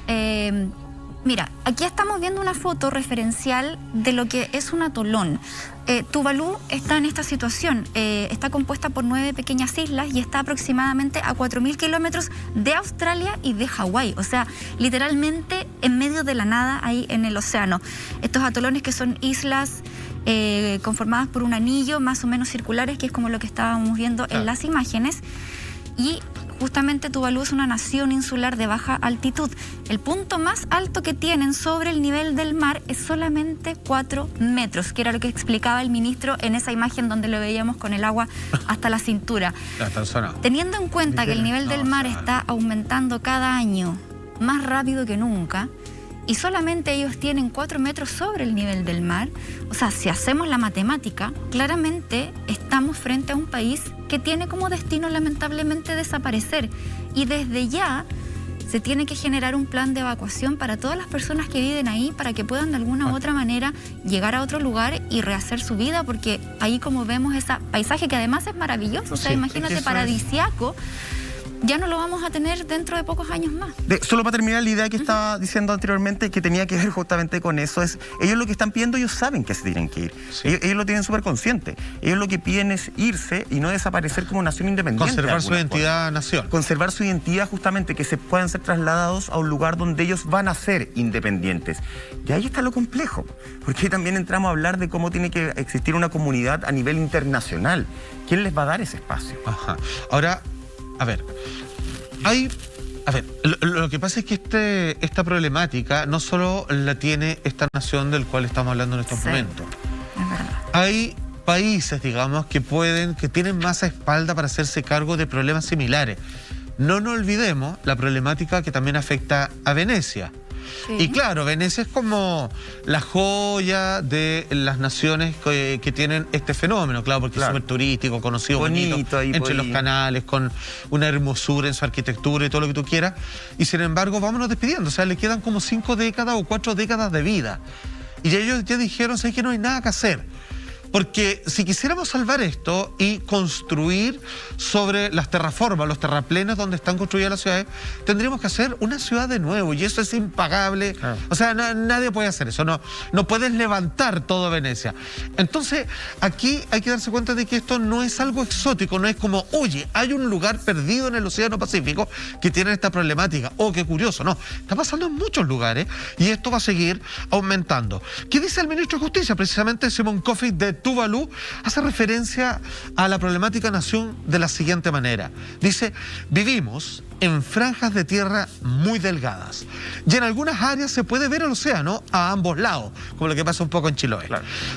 Mira, aquí estamos viendo una foto referencial de lo que es un atolón. Tuvalu está en esta situación, está compuesta por 9 pequeñas islas y está aproximadamente a 4.000 kilómetros de Australia y de Hawái. O sea, literalmente en medio de la nada, ahí en el océano. Estos atolones, que son islas conformadas por un anillo más o menos circulares, que es como lo que estábamos viendo en las imágenes. Y justamente Tuvalu es una nación insular de baja altitud. El punto más alto que tienen sobre el nivel del mar es solamente 4 metros, que era lo que explicaba el ministro en esa imagen donde lo veíamos con el agua hasta la cintura. Teniendo en cuenta que el nivel del mar está aumentando cada año más rápido que nunca, y solamente ellos tienen 4 metros sobre el nivel del mar, o sea, si hacemos la matemática, claramente estamos frente a un país que tiene como destino lamentablemente desaparecer, y desde ya se tiene que generar un plan de evacuación para todas las personas que viven ahí, para que puedan de alguna u otra manera llegar a otro lugar y rehacer su vida, porque ahí, como vemos, ese paisaje que además es maravilloso, o sea, imagínate, paradisiaco, ya no lo vamos a tener dentro de pocos años más. Solo para terminar, la idea que estaba diciendo anteriormente, que tenía que ver justamente con eso, es: ellos lo que están pidiendo, ellos saben que se tienen que ir. Ellos lo tienen súper consciente. Ellos lo que piden es irse y no desaparecer como nación independiente. Conservar su identidad nación. Conservar su identidad, justamente, que se puedan ser trasladados a un lugar donde ellos van a ser independientes. Y ahí está lo complejo, porque ahí también entramos a hablar de cómo tiene que existir una comunidad a nivel internacional. ¿Quién les va a dar ese espacio? Ahora, lo que pasa es que esta problemática no solo la tiene esta nación del cual estamos hablando en estos momentos. Es verdad. Hay países, digamos, que tienen más a espalda para hacerse cargo de problemas similares. No nos olvidemos la problemática que también afecta a Venecia. Y claro, Venecia es como la joya de las naciones que tienen este fenómeno, claro, porque es súper turístico, conocido, bonito entre los canales, con una hermosura en su arquitectura y todo lo que tú quieras. Y sin embargo, vámonos despidiendo, o sea, le quedan como 5 décadas o 4 décadas de vida. Y ellos ya dijeron: ¿sabes qué? No hay nada que hacer. Porque si quisiéramos salvar esto y construir sobre las terraformas, los terraplenes donde están construidas las ciudades, tendríamos que hacer una ciudad de nuevo, y eso es impagable. O sea, nadie puede hacer eso, no puedes levantar todo Venecia. Entonces, aquí hay que darse cuenta de que esto no es algo exótico, no es como: oye, hay un lugar perdido en el Océano Pacífico que tiene esta problemática. Oh, qué curioso. No, está pasando en muchos lugares y esto va a seguir aumentando. ¿Qué dice el ministro de Justicia? Precisamente Simón Kofi de Tuvalu hace referencia a la problemática nación de la siguiente manera. Dice: vivimos en franjas de tierra muy delgadas y en algunas áreas se puede ver el océano a ambos lados, como lo que pasa un poco en Chiloé.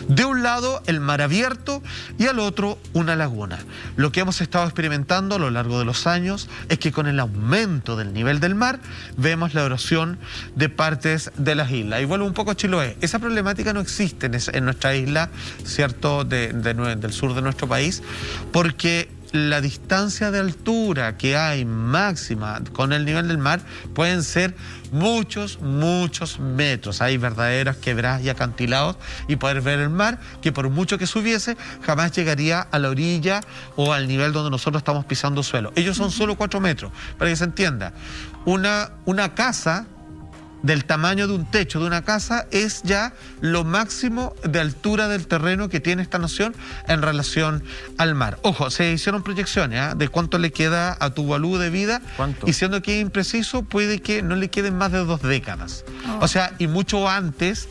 De un lado el mar abierto y al otro una laguna. Lo que hemos estado experimentando a lo largo de los años es que con el aumento del nivel del mar vemos la erosión de partes de las islas. Y vuelvo un poco a Chiloé. Esa problemática no existe en nuestra isla, ¿cierto?, del sur de nuestro país, porque la distancia de altura que hay máxima con el nivel del mar pueden ser muchos metros. Hay verdaderas quebradas y acantilados, y poder ver el mar, que por mucho que subiese, jamás llegaría a la orilla o al nivel donde nosotros estamos pisando suelo. Ellos son solo 4 metros, para que se entienda. Una casa del tamaño de un techo de una casa es ya lo máximo de altura del terreno que tiene esta nación en relación al mar. Ojo, se hicieron proyecciones de cuánto le queda a Tuvalu de vida. ¿Cuánto? Y siendo que es impreciso, puede que no le queden más de 2 décadas. O sea, y mucho antes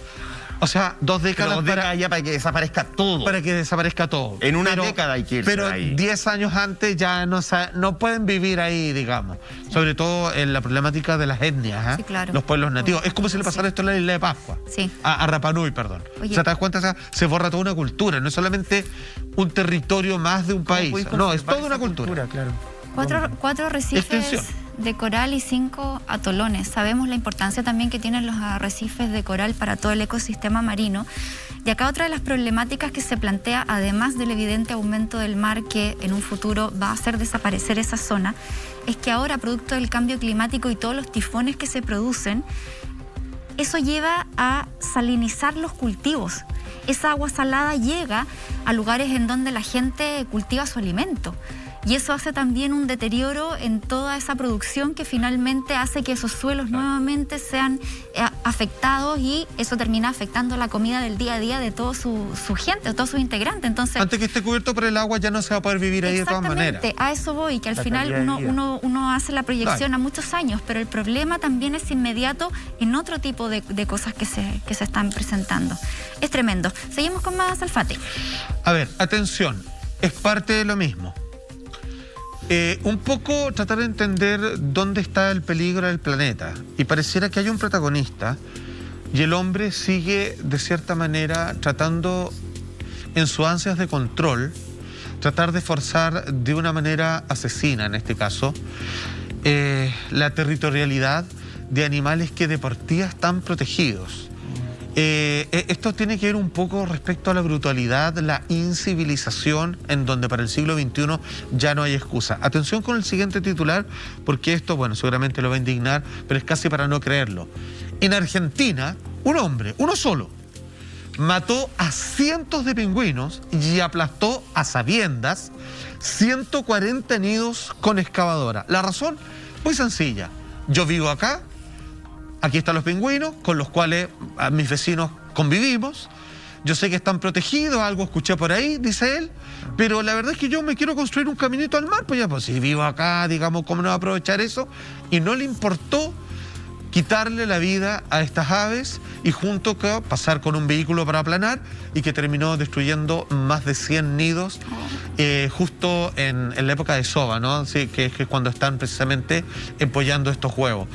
O sea, 2 décadas para que desaparezca todo. Para que desaparezca todo. En una década hay que irse pero ahí. 10 años antes ya no pueden vivir ahí, digamos. Sí. Sobre todo en la problemática de las etnias, sí, claro. Los pueblos nativos. Es como si le pasara esto a la isla de Pascua. Sí. A Rapa Nui, perdón. Oye. O sea, ¿te das cuenta? O sea, se borra toda una cultura. No es solamente un territorio más de un país. No, es toda una cultura. Claro. 4 arrecifes de coral y 5 atolones. Sabemos la importancia también que tienen los arrecifes de coral para todo el ecosistema marino. Y acá otra de las problemáticas que se plantea, además del evidente aumento del mar que en un futuro va a hacer desaparecer esa zona, es que ahora, producto del cambio climático y todos los tifones que se producen, eso lleva a salinizar los cultivos. Esa agua salada llega a lugares en donde la gente cultiva su alimento. Y eso hace también un deterioro en toda esa producción que finalmente hace que esos suelos nuevamente sean afectados, y eso termina afectando la comida del día a día de toda su gente, de todos sus integrantes. Entonces, antes que esté cubierto por el agua ya no se va a poder vivir ahí de todas maneras. Exactamente, a eso voy, que al final uno hace la proyección a muchos años, pero el problema también es inmediato en otro tipo de cosas que se están presentando. Es tremendo. Seguimos con más, Alfate. A ver, atención, es parte de lo mismo. Un poco tratar de entender dónde está el peligro del planeta. Y pareciera que hay un protagonista y el hombre sigue, de cierta manera, tratando, en sus ansias de control, tratar de forzar de una manera asesina, en este caso, la territorialidad de animales que de partida están protegidos. Esto tiene que ver un poco respecto a la brutalidad, la incivilización, en donde para el siglo XXI ya no hay excusa. Atención con el siguiente titular, porque esto, bueno, seguramente lo va a indignar, pero es casi para no creerlo. En Argentina, un hombre, uno solo, mató a cientos de pingüinos y aplastó a sabiendas 140 nidos con excavadora. La razón, muy sencilla. Yo vivo acá. Aquí están los pingüinos, con los cuales a mis vecinos convivimos. Yo sé que están protegidos, algo escuché por ahí, dice él, pero la verdad es que yo me quiero construir un caminito al mar, pues ya, pues si vivo acá, digamos, ¿cómo no va a aprovechar eso? Y no le importó quitarle la vida a estas aves y junto con pasar con un vehículo para aplanar, y que terminó destruyendo más de 100 nidos justo en la época de sova, ¿no? Sí, que es cuando están precisamente empollando estos huevos.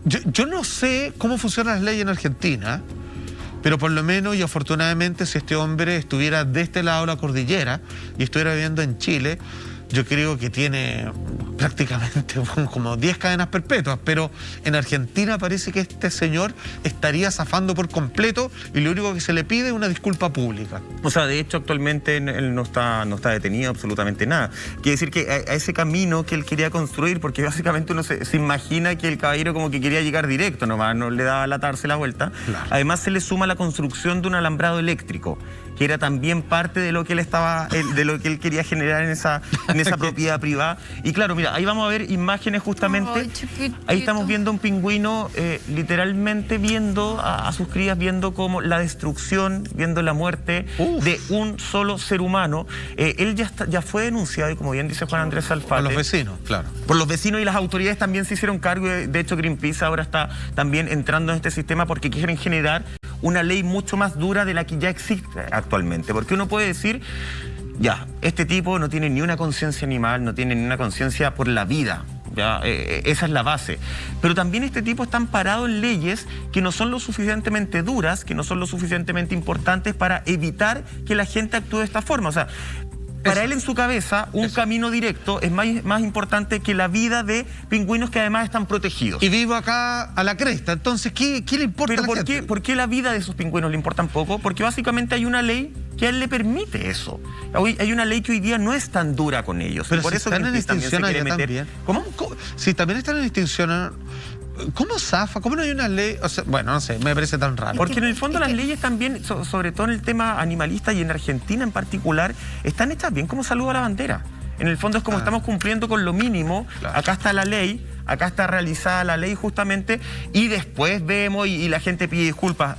Yo no sé cómo funcionan las leyes en Argentina, pero por lo menos y afortunadamente, si este hombre estuviera de este lado de la cordillera y estuviera viviendo en Chile, yo creo que tiene prácticamente como 10 cadenas perpetuas, pero en Argentina parece que este señor estaría zafando por completo y lo único que se le pide es una disculpa pública. O sea, de hecho, actualmente él no está detenido absolutamente nada. Quiere decir que a ese camino que él quería construir, porque básicamente uno se imagina que el caballero como que quería llegar directo, nomás no le daba la darse la vuelta. Claro. Además, se le suma la construcción de un alambrado eléctrico, que era también parte de lo que él quería generar en esa propiedad privada. Y claro, mira, ahí vamos a ver imágenes justamente. Ay, ahí estamos viendo un pingüino literalmente viendo a sus crías, viendo como la destrucción, viendo la muerte de un solo ser humano. Él ya fue denunciado, y como bien dice Juan Andrés Alfate, por los vecinos, claro. Por los vecinos, y las autoridades también se hicieron cargo. De hecho, Greenpeace ahora está también entrando en este sistema porque quieren generar una ley mucho más dura de la que ya existe actualmente. Porque uno puede decir, ya, este tipo no tiene ni una conciencia animal, no tiene ni una conciencia por la vida. Ya, esa es la base. Pero también este tipo está amparado en leyes que no son lo suficientemente duras, que no son lo suficientemente importantes para evitar que la gente actúe de esta forma. O sea, para él, en su cabeza, un camino directo es más importante que la vida de pingüinos que además están protegidos. Y vivo acá a la cresta, entonces, ¿qué le importa? ¿Pero por qué la vida de esos pingüinos le importa poco? Porque básicamente hay una ley que a él le permite eso. Hay una ley que hoy día no es tan dura con ellos. Pero por si eso están en extinción allá también. ¿Cómo? Si también están en extinción, ¿cómo zafa? ¿Cómo no hay una ley? O sea, bueno, no sé, me parece tan raro. Porque en el fondo las leyes también, sobre todo en el tema animalista y en Argentina en particular, están hechas bien como saludo a la bandera. En el fondo es como estamos cumpliendo con lo mínimo. Claro. Acá está la ley, acá está realizada la ley justamente, y después vemos y la gente pide disculpas.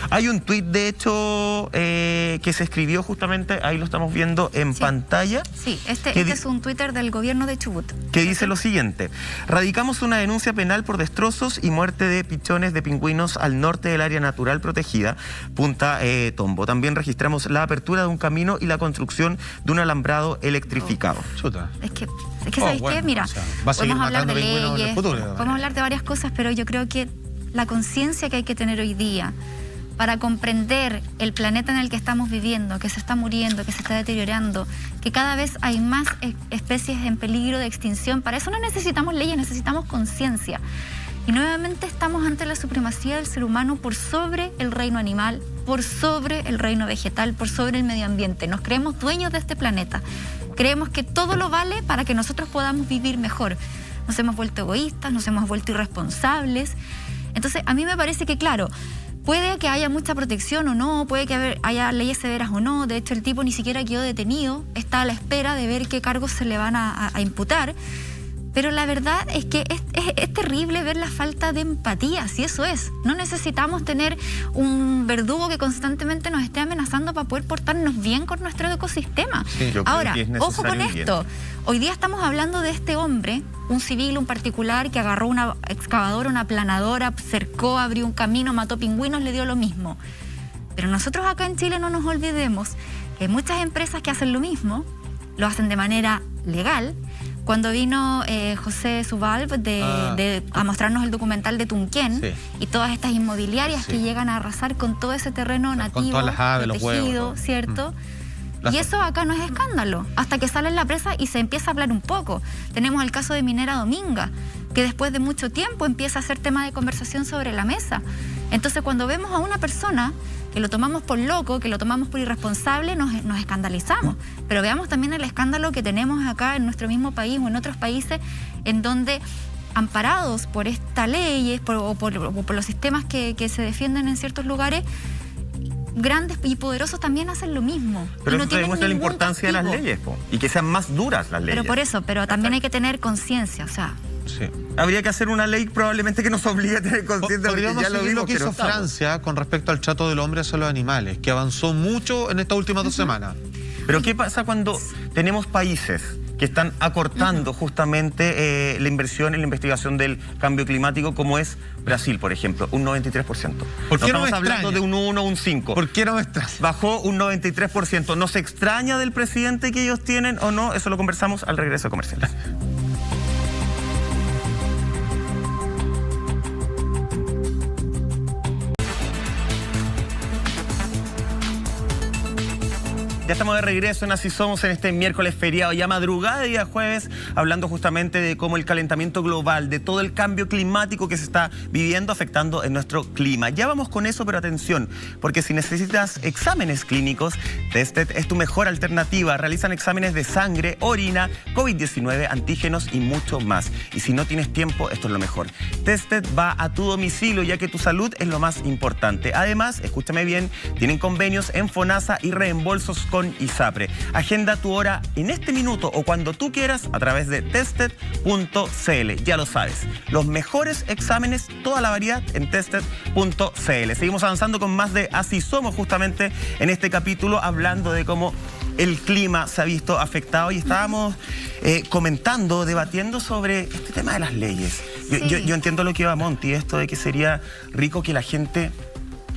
Hay un tuit, de hecho, que se escribió justamente, ahí lo estamos viendo en pantalla. Sí, este es un Twitter del gobierno de Chubut. Que dice lo siguiente: radicamos una denuncia penal por destrozos y muerte de pichones de pingüinos al norte del área natural protegida Punta Tombo. También registramos la apertura de un camino y la construcción de un alambrado electrificado. Es que ¿sabéis qué? Mira, o sea, podemos hablar de leyes, podemos hablar de varias cosas, pero yo creo que la conciencia que hay que tener hoy día para comprender el planeta en el que estamos viviendo, que se está muriendo, que se está deteriorando, que cada vez hay más especies en peligro de extinción, para eso no necesitamos leyes, necesitamos conciencia. Y nuevamente estamos ante la supremacía del ser humano por sobre el reino animal, por sobre el reino vegetal, por sobre el medio ambiente. Nos creemos dueños de este planeta. Creemos que todo lo vale para que nosotros podamos vivir mejor. Nos hemos vuelto egoístas, nos hemos vuelto irresponsables. Entonces, a mí me parece que, claro, puede que haya mucha protección o no, puede que haya leyes severas o no. De hecho, el tipo ni siquiera quedó detenido, está a la espera de ver qué cargos se le van a imputar. Pero la verdad es que es terrible ver la falta de empatía, si eso es. No necesitamos tener un verdugo que constantemente nos esté amenazando para poder portarnos bien con nuestro ecosistema. Sí, ahora, ojo con esto. Hoy día estamos hablando de este hombre, un civil, un particular, que agarró una excavadora, una aplanadora, cercó, abrió un camino, mató pingüinos, le dio lo mismo. Pero nosotros acá en Chile no nos olvidemos que hay muchas empresas que hacen lo mismo, lo hacen de manera legal. Cuando vino José Subalb a mostrarnos el documental de Tunquén, y todas estas inmobiliarias que llegan a arrasar con todo ese terreno nativo, con todas las aves, protegido, los huevos, ¿cierto? Y eso acá no es escándalo, hasta que sale en la prensa y se empieza a hablar un poco. Tenemos el caso de Minera Dominga, que después de mucho tiempo empieza a ser tema de conversación sobre la mesa. Entonces, cuando vemos a una persona que lo tomamos por loco, que lo tomamos por irresponsable, nos escandalizamos. Pero veamos también el escándalo que tenemos acá en nuestro mismo país o en otros países, en donde, amparados por estas leyes o por los sistemas que se defienden en ciertos lugares, grandes y poderosos también hacen lo mismo. Pero no eso demuestra la importancia de las leyes, y que sean más duras las leyes. Pero por eso, también hay que tener conciencia, o sea... Sí. Habría que hacer una ley probablemente que nos obligue a tener conciencia. Podríamos seguir lo que hizo Francia con respecto al trato del hombre hacia los animales, que avanzó mucho en estas últimas 2 semanas. Pero ¿qué pasa cuando tenemos países que están acortando justamente la inversión en la investigación del cambio climático, como es Brasil, por ejemplo, un 93%? ¿Por qué no estamos hablando de un 1 o un 5? ¿Por qué no me extraña? Bajó un 93%. ¿Nos extraña del presidente que ellos tienen o no? Eso lo conversamos al regreso de comerciales. Ya estamos de regreso en Así Somos en este miércoles feriado, ya madrugada de día jueves, hablando justamente de cómo el calentamiento global, de todo el cambio climático que se está viviendo, afectando en nuestro clima. Ya vamos con eso, pero atención, porque si necesitas exámenes clínicos, Tested es tu mejor alternativa. Realizan exámenes de sangre, orina, COVID-19, antígenos y mucho más. Y si no tienes tiempo, esto es lo mejor. Tested va a tu domicilio, ya que tu salud es lo más importante. Además, escúchame bien, tienen convenios en FONASA y reembolsos con ISAPRE. Agenda tu hora en este minuto o cuando tú quieras a través de tested.cl. Ya lo sabes, los mejores exámenes, toda la variedad en tested.cl. Seguimos avanzando con más de Así Somos, justamente en este capítulo, hablando de cómo el clima se ha visto afectado, y estábamos comentando, debatiendo sobre este tema de las leyes. Yo entiendo lo que iba Monty, esto de que sería rico que la gente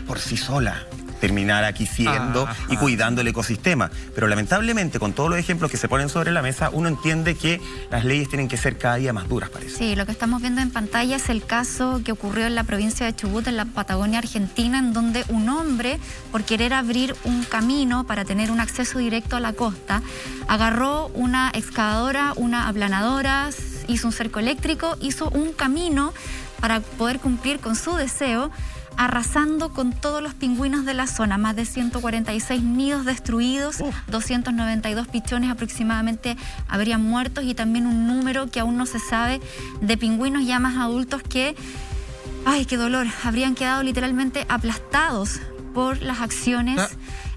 por sí sola terminar aquí siendo y cuidando el ecosistema. Pero lamentablemente, con todos los ejemplos que se ponen sobre la mesa, uno entiende que las leyes tienen que ser cada día más duras, parece. Sí, lo que estamos viendo en pantalla es el caso que ocurrió en la provincia de Chubut, en la Patagonia Argentina, en donde un hombre, por querer abrir un camino para tener un acceso directo a la costa, agarró una excavadora, una aplanadora, hizo un cerco eléctrico, hizo un camino para poder cumplir con su deseo, arrasando con todos los pingüinos de la zona. Más de 146 nidos destruidos, 292 pichones aproximadamente habrían muertos, y también un número que aún no se sabe de pingüinos ya más adultos que, ¡ay, qué dolor!, habrían quedado literalmente aplastados por las acciones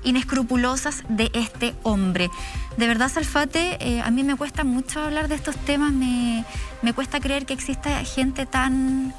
inescrupulosas de este hombre. De verdad, Salfate, a mí me cuesta mucho hablar de estos temas, me cuesta creer que exista gente tan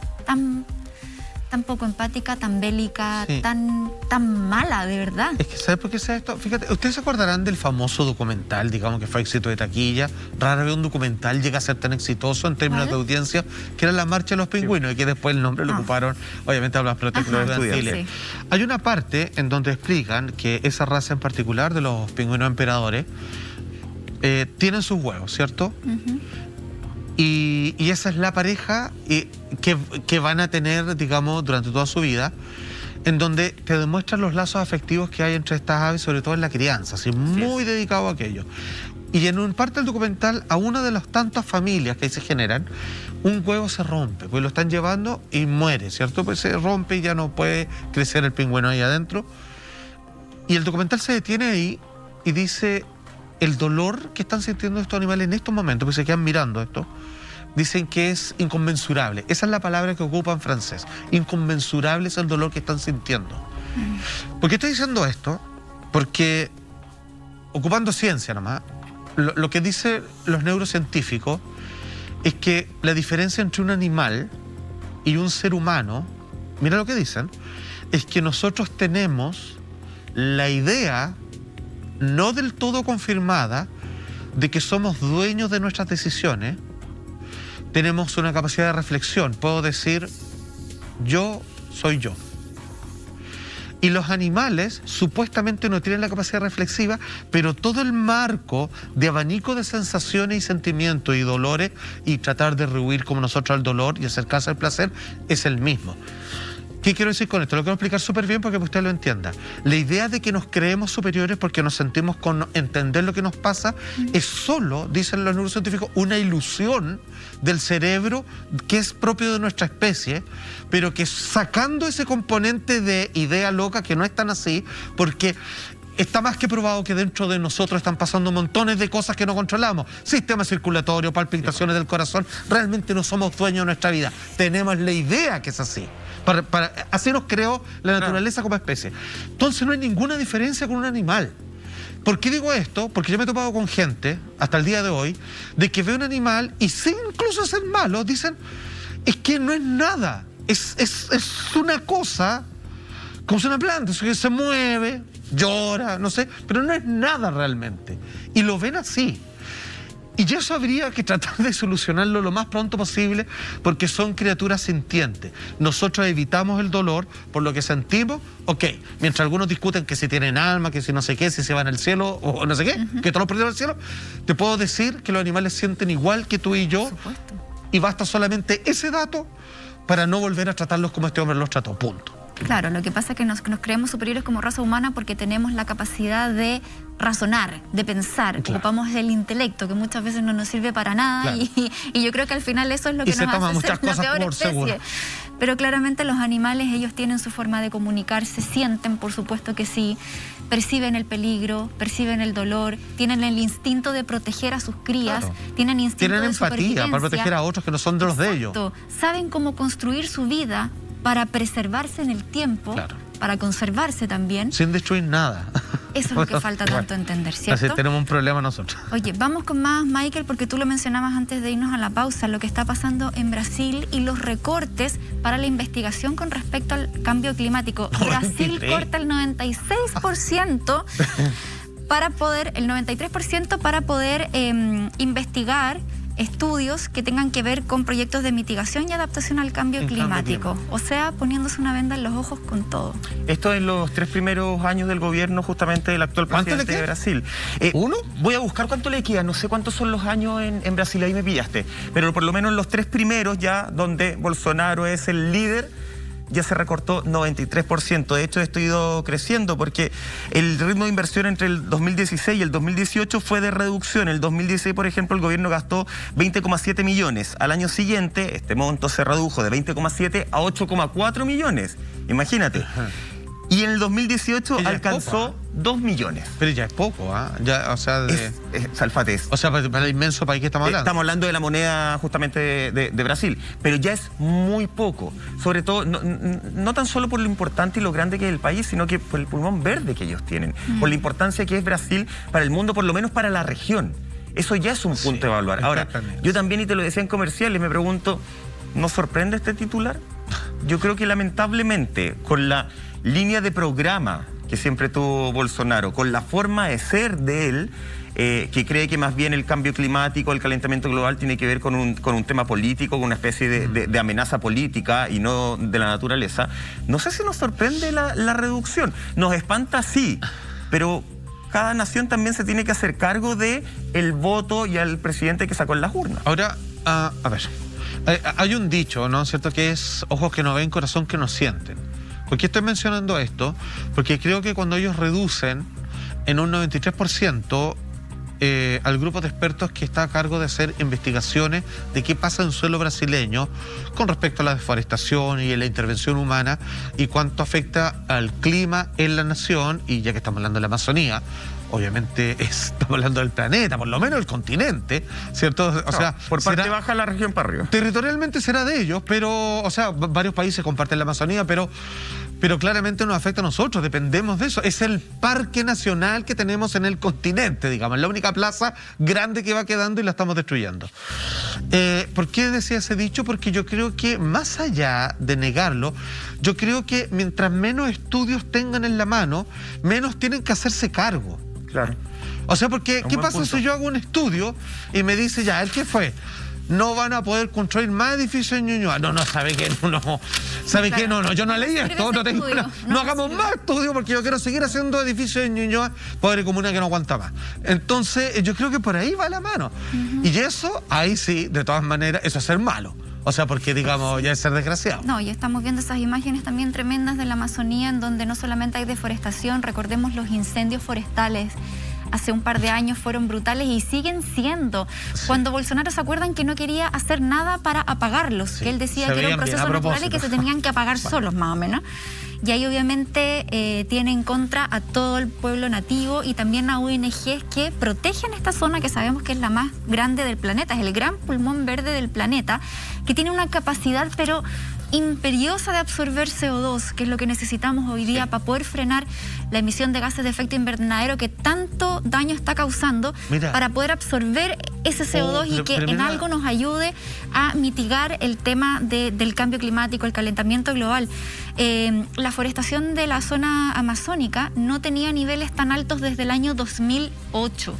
poco empática, tan bélica, sí, tan mala, de verdad. Es que, ¿sabes por qué sea esto? Fíjate, ustedes se acordarán del famoso documental, digamos que fue éxito de taquilla. Rara vez un documental llega a ser tan exitoso en términos de audiencia, que era La Marcha de los Pingüinos, y que después el nombre lo ocuparon, obviamente, a los protectores de Chile. Sí. Hay una parte en donde explican que esa raza en particular, de los pingüinos emperadores, tienen sus huevos, ¿cierto? Y esa es la pareja que van a tener, digamos, durante toda su vida, en donde te demuestran los lazos afectivos que hay entre estas aves, sobre todo en la crianza, así muy dedicado a aquello. Y en un parte del documental, a una de las tantas familias que ahí se generan, un huevo se rompe, pues lo están llevando y muere, ¿cierto? Pues se rompe y ya no puede crecer el pingüino ahí adentro. Y el documental se detiene ahí y dice... El dolor que están sintiendo estos animales en estos momentos, porque se quedan mirando esto, dicen que es inconmensurable. Esa es la palabra que ocupa en francés. Inconmensurable es el dolor que están sintiendo. ¿Por qué estoy diciendo esto? Porque, ocupando ciencia nomás, lo que dicen los neurocientíficos es que la diferencia entre un animal y un ser humano, mira lo que dicen, es que nosotros tenemos la idea, no del todo confirmada, de que somos dueños de nuestras decisiones. Tenemos una capacidad de reflexión. Puedo decir, yo soy yo. Y los animales supuestamente no tienen la capacidad reflexiva, pero todo el marco de abanico de sensaciones y sentimientos y dolores, y tratar de rehuir como nosotros al dolor y acercarse al placer, es el mismo. ¿Qué quiero decir con esto? Lo quiero explicar súper bien para que usted lo entienda. La idea de que nos creemos superiores porque nos sentimos con entender lo que nos pasa es solo, dicen los neurocientíficos, una ilusión del cerebro que es propio de nuestra especie, pero que sacando ese componente de idea loca, que no es tan así, porque está más que probado que dentro de nosotros están pasando montones de cosas que no controlamos. Sistema circulatorio, palpitaciones del corazón. Realmente no somos dueños de nuestra vida. Tenemos la idea que es así. Así nos creó la naturaleza como especie. Entonces no hay ninguna diferencia con un animal. ¿Por qué digo esto? Porque yo me he topado con gente, hasta el día de hoy, de que ve un animal y sin incluso ser malo, dicen, es que no es nada. Es una cosa, como si una planta, que se mueve, llora, no sé, pero no es nada realmente. Y lo ven así. Y eso habría que tratar de solucionarlo lo más pronto posible, porque son criaturas sintientes. Nosotros evitamos el dolor por lo que sentimos, ok, mientras algunos discuten que si tienen alma, que si no sé qué, si se van al cielo o no sé qué, que todos perdieron el cielo, te puedo decir que los animales sienten igual que tú y yo, y basta solamente ese dato para no volver a tratarlos como este hombre los trató, punto. Claro, lo que pasa es que nos creemos superiores como raza humana porque tenemos la capacidad de razonar, de pensar, ocupamos el intelecto, que muchas veces no nos sirve para nada, y yo creo que al final eso es lo que nos hace ser una peor especie. Pero claramente los animales, ellos tienen su forma de comunicarse, sienten, por supuesto que sí, perciben el peligro, perciben el dolor, tienen el instinto de proteger a sus crías, tienen instinto de empatía para proteger a otros que no son de los de ellos. Saben cómo construir su vida para preservarse en el tiempo, para conservarse también. Sin destruir nada. Eso es lo que falta tanto entender, ¿cierto? Así tenemos un problema nosotros. Oye, vamos con más, Michael, porque tú lo mencionabas antes de irnos a la pausa, lo que está pasando en Brasil y los recortes para la investigación con respecto al cambio climático. Brasil corta el 96% para poder, el 93% para poder investigar estudios que tengan que ver con proyectos de mitigación y adaptación al cambio climático. O sea, poniéndose una venda en los ojos con todo. Esto en los 3 primeros años del gobierno justamente del actual presidente de Brasil. ¿Uno? Voy a buscar cuánto le queda, no sé cuántos son los años en Brasil, ahí me pillaste. Pero por lo menos los 3 primeros ya, donde Bolsonaro es el líder, ya se recortó 93%. De hecho, esto ha ido creciendo porque el ritmo de inversión entre el 2016 y el 2018 fue de reducción. En el 2016, por ejemplo, el gobierno gastó 20,7 millones. Al año siguiente, este monto se redujo de 20,7 a 8,4 millones. Imagínate. Y en el 2018 alcanzó 2 millones. Pero ya es poco, ¿ah? Ya, o sea, Salfate. O sea, para el inmenso país que estamos hablando. Estamos hablando de la moneda justamente de Brasil, pero ya es muy poco. Sobre todo, no tan solo por lo importante y lo grande que es el país, sino que por el pulmón verde que ellos tienen, por la importancia que es Brasil para el mundo, por lo menos para la región. Eso ya es un punto a evaluar. Ahora, yo también, y te lo decía en comerciales, me pregunto, ¿nos sorprende este titular? Yo creo que lamentablemente, con la línea de programa que siempre tuvo Bolsonaro, con la forma de ser de él, que cree que más bien el cambio climático, el calentamiento global tiene que ver con un tema político, con una especie de amenaza política y no de la naturaleza. No sé si nos sorprende la reducción. Nos espanta, sí, pero cada nación también se tiene que hacer cargo de el voto y al presidente que sacó en las urnas. Ahora, a ver, hay un dicho, ¿no es cierto?, que es ojos que no ven, corazón que no sienten. ¿Por qué estoy mencionando esto? Porque creo que cuando ellos reducen en un 93% al grupo de expertos que está a cargo de hacer investigaciones de qué pasa en suelo brasileño con respecto a la deforestación y la intervención humana y cuánto afecta al clima en la nación, y ya que estamos hablando de la Amazonía, obviamente estamos hablando del planeta, por lo menos el continente, ¿cierto? O sea, por parte baja la región para arriba. Territorialmente será de ellos, pero, o sea, varios países comparten la Amazonía, pero claramente nos afecta a nosotros, dependemos de eso. Es el parque nacional que tenemos en el continente, digamos, la única plaza grande que va quedando y la estamos destruyendo. ¿Por qué decía ese dicho? Porque yo creo que, más allá de negarlo, yo creo que mientras menos estudios tengan en la mano, menos tienen que hacerse cargo. Claro. O sea, porque ¿qué pasa si yo hago un estudio y me dice ya, ¿el qué fue? No van a poder construir más edificios en Ñuñoa. No, ¿sabe qué? ¿Sabe qué? No, yo no leí esto. No hagamos más estudios porque yo quiero seguir haciendo edificios en Ñuñoa, pobre comuna que no aguanta más. Entonces, yo creo que por ahí va la mano. Y eso, ahí sí, de todas maneras, eso es ser malo. O sea, porque, digamos, ya es ser desgraciado. No, y estamos viendo esas imágenes también tremendas de la Amazonía, en donde no solamente hay deforestación, recordemos los incendios forestales. Hace un par de años fueron brutales y siguen siendo. Sí. Cuando Bolsonaro, ¿se acuerdan que no quería hacer nada para apagarlos? Sí. Que él decía que era un proceso natural y que se tenían que apagar solos, más o menos. Y ahí obviamente tiene en contra a todo el pueblo nativo y también a ONGs que protegen esta zona que sabemos que es la más grande del planeta, es el gran pulmón verde del planeta, que tiene una capacidad pero imperiosa de absorber CO2, que es lo que necesitamos hoy día para poder frenar la emisión de gases de efecto invernadero que tanto daño está causando, para poder absorber ese CO2 y que en algo nos ayude a mitigar el tema del cambio climático, el calentamiento global. La forestación de la zona amazónica no tenía niveles tan altos desde el año 2008.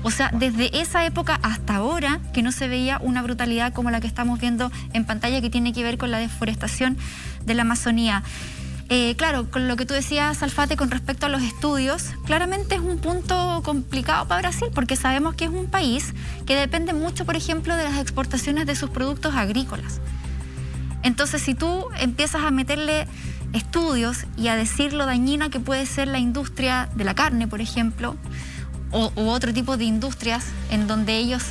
O sea, desde esa época hasta ahora que no se veía una brutalidad como la que estamos viendo en pantalla, que tiene que ver con la deforestación de la Amazonía. Claro, con lo que tú decías, Salfate, con respecto a los estudios, claramente es un punto complicado para Brasil, porque sabemos que es un país que depende mucho, por ejemplo, de las exportaciones de sus productos agrícolas. Entonces, si tú empiezas a meterle estudios y a decir lo dañina que puede ser la industria de la carne, por ejemplo, u otro tipo de industrias en donde ellos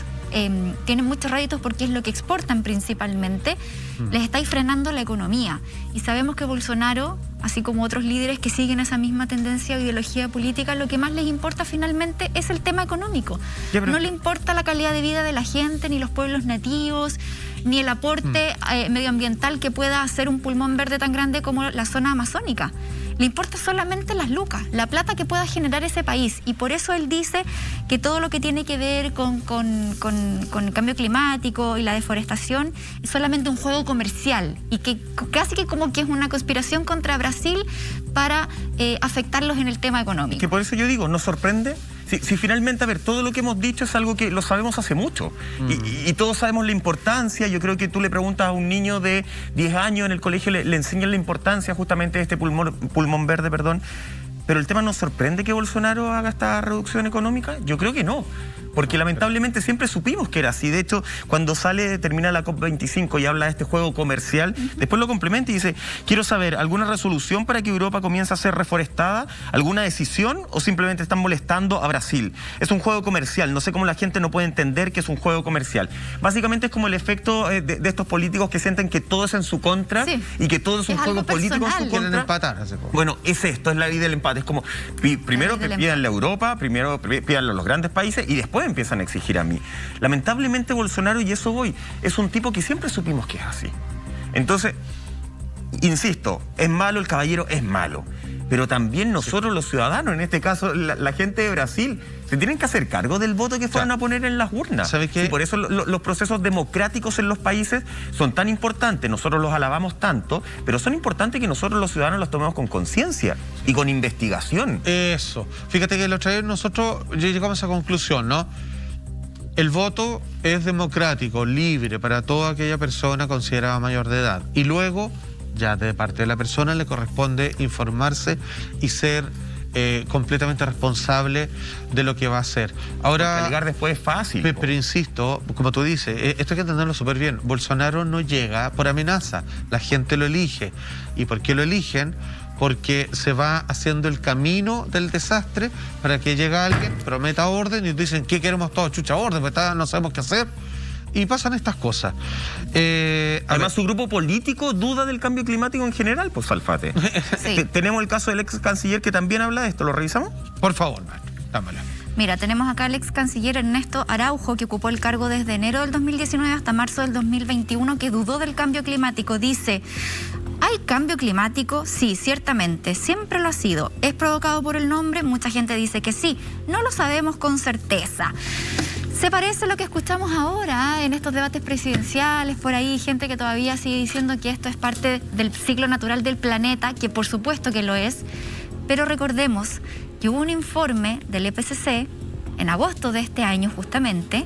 tienen muchos réditos porque es lo que exportan principalmente, les estáis frenando la economía. Y sabemos que Bolsonaro, así como otros líderes que siguen esa misma tendencia o ideología política, lo que más les importa finalmente es el tema económico. No le importa la calidad de vida de la gente, ni los pueblos nativos, ni el aporte medioambiental que pueda hacer un pulmón verde tan grande como la zona amazónica. Le importa solamente las lucas, la plata que pueda generar ese país. Y por eso él dice que todo lo que tiene que ver con el cambio climático y la deforestación es solamente un juego comercial. Y que casi que como que es una conspiración contra Brasil para afectarlos en el tema económico. Que por eso yo digo, ¿nos sorprende? Si finalmente, a ver, todo lo que hemos dicho es algo que lo sabemos hace mucho y todos sabemos la importancia. Yo creo que tú le preguntas a un niño de 10 años en el colegio, le enseñan la importancia justamente de este pulmón verde, pero el tema, ¿nos sorprende que Bolsonaro haga esta reducción económica? Yo creo que no, porque lamentablemente siempre supimos que era así. De hecho, cuando termina la COP25 y habla de este juego comercial, después lo complementa y dice, quiero saber, ¿alguna resolución para que Europa comience a ser reforestada? ¿Alguna decisión o simplemente están molestando a Brasil? Es un juego comercial, no sé cómo la gente no puede entender que es un juego comercial. Básicamente es como el efecto de estos políticos que sienten que todo es en su contra y que todo es un juego político en su contra. Quieren empatar. Bueno, es esto, es la ley del empate. Es como, primero pídanle a Europa, primero pídanle a los grandes países y después empiezan a exigir a mí. Lamentablemente Bolsonaro, y eso voy, es un tipo que siempre supimos que es así. Entonces, insisto, es malo, el caballero es malo. Pero también nosotros los ciudadanos, en este caso la gente de Brasil, se tienen que hacer cargo del voto que fueron a poner en las urnas. ¿Sabe qué? Sí, por eso los procesos democráticos en los países son tan importantes. Nosotros los alabamos tanto, pero son importantes que nosotros los ciudadanos los tomemos con conciencia y con investigación. Eso. Fíjate que el otro día nosotros llegamos a esa conclusión, ¿no? El voto es democrático, libre para toda aquella persona considerada mayor de edad. Y luego, ya de parte de la persona, le corresponde informarse y ser completamente responsable de lo que va a hacer. Ahora, llegar después es fácil. Pero insisto, como tú dices, esto hay que entenderlo súper bien. Bolsonaro no llega por amenaza, la gente lo elige. ¿Y por qué lo eligen? Porque se va haciendo el camino del desastre para que llegue alguien, prometa orden y dicen, ¿qué queremos todos? Chucha, orden, pues no sabemos qué hacer. Y pasan estas cosas. Además, su grupo político duda del cambio climático en general, pues, Salfate. Sí. Tenemos el caso del ex canciller que también habla de esto. ¿Lo revisamos? Por favor, dámelo. Mira, tenemos acá al ex canciller Ernesto Araujo, que ocupó el cargo desde enero del 2019 hasta marzo del 2021, que dudó del cambio climático. Dice, ¿hay cambio climático? Sí, ciertamente, siempre lo ha sido. ¿Es provocado por el hombre? Mucha gente dice que sí. No lo sabemos con certeza. Se parece a lo que escuchamos ahora en estos debates presidenciales, por ahí gente que todavía sigue diciendo que esto es parte del ciclo natural del planeta, que por supuesto que lo es, pero recordemos que hubo un informe del IPCC en agosto de este año justamente,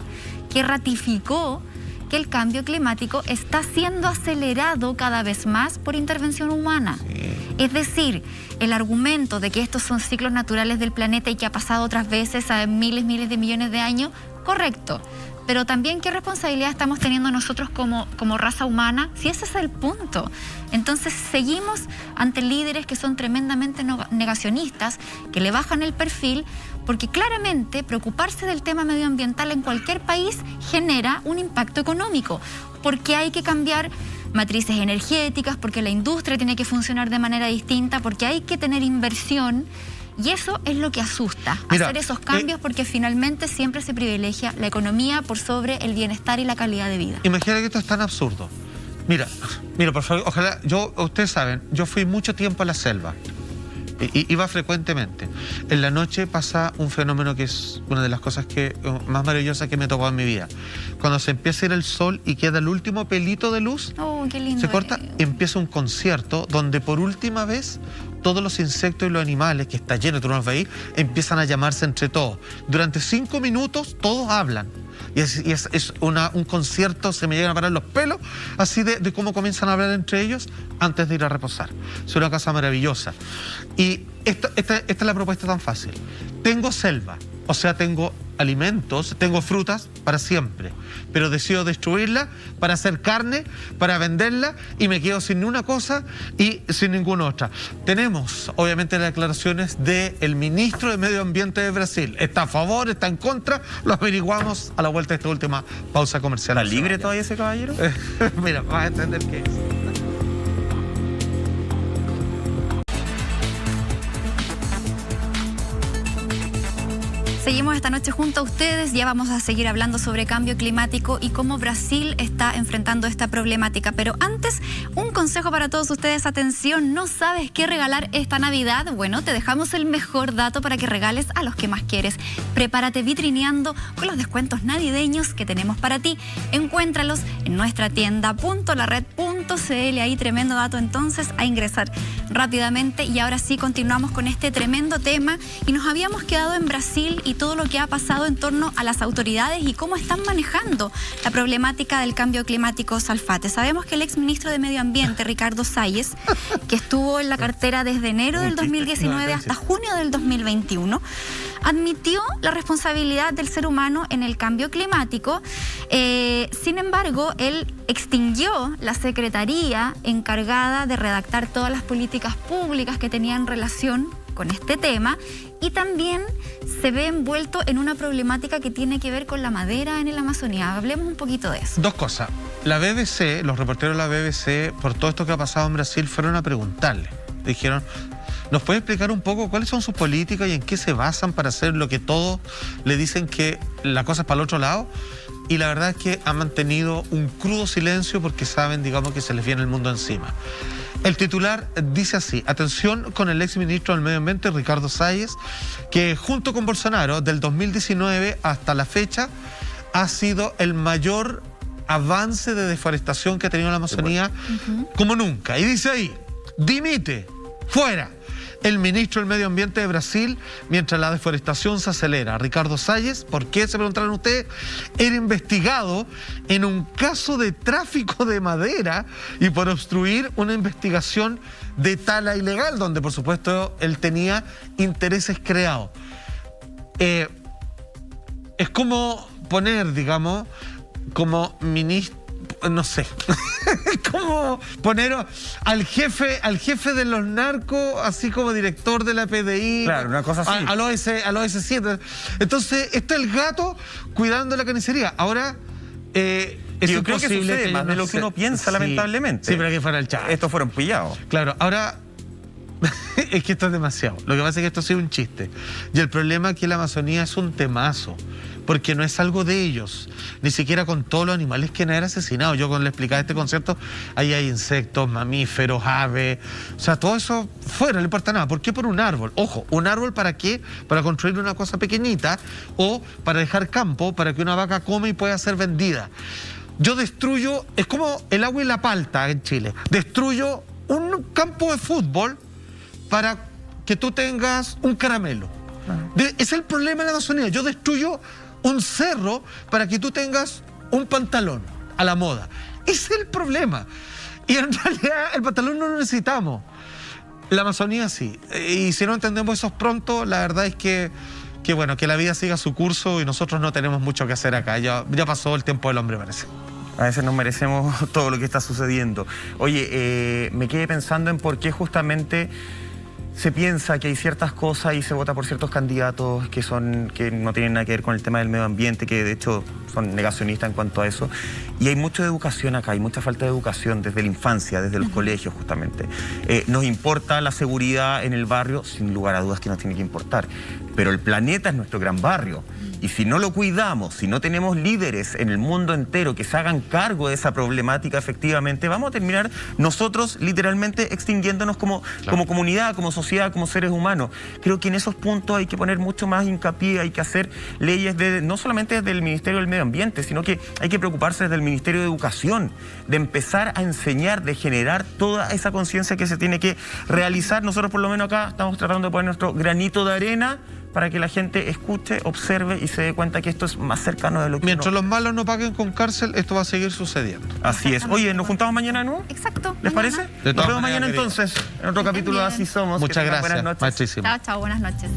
que ratificó que el cambio climático está siendo acelerado cada vez más por intervención humana. Sí. Es decir, el argumento de que estos son ciclos naturales del planeta y que ha pasado otras veces a miles de millones de años, correcto. Pero también qué responsabilidad estamos teniendo nosotros como raza humana, si ese es el punto. Entonces seguimos ante líderes que son tremendamente negacionistas, que le bajan el perfil, porque claramente preocuparse del tema medioambiental en cualquier país genera un impacto económico, porque hay que cambiar matrices energéticas, porque la industria tiene que funcionar de manera distinta, porque hay que tener inversión. Y eso es lo que asusta, hacer esos cambios, porque finalmente siempre se privilegia la economía por sobre el bienestar y la calidad de vida. Imagina que esto es tan absurdo. Mira, por favor, ojalá, ustedes saben, yo fui mucho tiempo a la selva. Iba frecuentemente. En la noche pasa un fenómeno que es una de las cosas más maravillosas que me tocó en mi vida. Cuando se empieza a ir el sol y queda el último pelito de luz, qué lindo, se corta, empieza un concierto donde por última vez todos los insectos y los animales, que está lleno, tú no los veis, empiezan a llamarse entre todos. Durante 5 minutos todos hablan. Y es un concierto, se me llegan a parar los pelos, así de cómo comienzan a hablar entre ellos antes de ir a reposar. Es una cosa maravillosa. Y esta es la propuesta tan fácil. Tengo selva, o sea, tengo alimentos, tengo frutas para siempre, pero decido destruirla para hacer carne, para venderla, y me quedo sin una cosa y sin ninguna otra. Tenemos, obviamente, las declaraciones del ministro de Medio Ambiente de Brasil. ¿Está a favor? ¿Está en contra? Lo averiguamos a la vuelta de esta última pausa comercial. ¿Está libre todavía ese caballero? Mira, vas a entender qué es. Seguimos esta noche junto a ustedes, ya vamos a seguir hablando sobre cambio climático y cómo Brasil está enfrentando esta problemática. Pero antes, un consejo para todos ustedes, atención, ¿no sabes qué regalar esta Navidad? Bueno, te dejamos el mejor dato para que regales a los que más quieres. Prepárate vitrineando con los descuentos navideños que tenemos para ti. Encuéntralos en nuestra tienda .lared.cl, ahí tremendo dato entonces a ingresar rápidamente. Y ahora sí continuamos con este tremendo tema y nos habíamos quedado en Brasil y todo lo que ha pasado en torno a las autoridades y cómo están manejando la problemática del cambio climático, Salfate. Sabemos que el exministro de Medio Ambiente, Ricardo Salles, que estuvo en la cartera desde enero del 2019 hasta junio del 2021, admitió la responsabilidad del ser humano en el cambio climático. Sin embargo, él extinguió la secretaría encargada de redactar todas las políticas públicas que tenían relación con este tema, y también se ve envuelto en una problemática que tiene que ver con la madera en la Amazonía. Hablemos un poquito de eso. Dos cosas. La BBC, los reporteros de la BBC, por todo esto que ha pasado en Brasil, fueron a preguntarle. Dijeron, ¿nos puede explicar un poco cuáles son sus políticas y en qué se basan para hacer lo que todos le dicen que la cosa es para el otro lado? Y la verdad es que han mantenido un crudo silencio porque saben, digamos, que se les viene el mundo encima. El titular dice así: atención con el exministro del Medio Ambiente, Ricardo Salles, que junto con Bolsonaro, del 2019 hasta la fecha, ha sido el mayor avance de deforestación que ha tenido la Amazonía como nunca. Y dice ahí, dimite, fuera, el ministro del Medio Ambiente de Brasil, mientras la deforestación se acelera. Ricardo Salles, ¿por qué? Se preguntarán ustedes, era investigado en un caso de tráfico de madera y por obstruir una investigación de tala ilegal, donde por supuesto él tenía intereses creados. Es como poner, digamos, como ministro, no sé, como poner al jefe de los narcos, así como director de la PDI. Claro, una cosa así. A los S7. Entonces, está el gato cuidando la carnicería. Ahora, yo creo que sucede más de lo que uno piensa, lamentablemente. Sí, pero que fuera el chat. Estos fueron pillados. Claro, ahora... es que esto es demasiado. Lo que pasa es que esto ha sido un chiste. Y el problema es que la Amazonía es un temazo, porque no es algo de ellos, ni siquiera con todos los animales que han asesinado. Yo cuando le explicaba este concepto, ahí hay insectos, mamíferos, aves, o sea, todo eso fuera, no le importa nada. ¿Por qué por un árbol? Ojo, ¿un árbol para qué? Para construir una cosa pequeñita o para dejar campo para que una vaca come y pueda ser vendida. Yo destruyo, es como el agua y la palta en Chile, destruyo un campo de fútbol para que tú tengas un caramelo. Es el problema de la Amazonía. Yo destruyo un cerro para que tú tengas un pantalón a la moda. Ese es el problema. Y en realidad el pantalón no lo necesitamos. La Amazonía sí. Y si no entendemos eso pronto, la verdad es que bueno, que la vida siga su curso y nosotros no tenemos mucho que hacer acá. Ya pasó el tiempo del hombre, parece. A veces nos merecemos todo lo que está sucediendo. Oye, me quedé pensando en por qué justamente se piensa que hay ciertas cosas y se vota por ciertos candidatos que no tienen nada que ver con el tema del medio ambiente, que de hecho son negacionistas en cuanto a eso. Y hay mucha educación acá, hay mucha falta de educación desde la infancia, desde los colegios justamente. Nos importa la seguridad en el barrio, sin lugar a dudas que nos tiene que importar. Pero el planeta es nuestro gran barrio. Y si no lo cuidamos, si no tenemos líderes en el mundo entero que se hagan cargo de esa problemática, efectivamente, vamos a terminar nosotros literalmente extinguiéndonos como comunidad, como sociedad, como seres humanos. Creo que en esos puntos hay que poner mucho más hincapié, hay que hacer leyes no solamente desde el Ministerio del Medio Ambiente, sino que hay que preocuparse desde el Ministerio de Educación, de empezar a enseñar, de generar toda esa conciencia que se tiene que realizar. Nosotros por lo menos acá estamos tratando de poner nuestro granito de arena para que la gente escuche, observe y se dé cuenta que esto es más cercano de lo que mientras los malos no paguen con cárcel, esto va a seguir sucediendo. Así es. Oye, ¿nos juntamos mañana de nuevo? Exacto. ¿Les parece? Nos vemos mañana entonces, en otro capítulo de Así Somos. Muchas gracias. Buenas noches. Chao, buenas noches.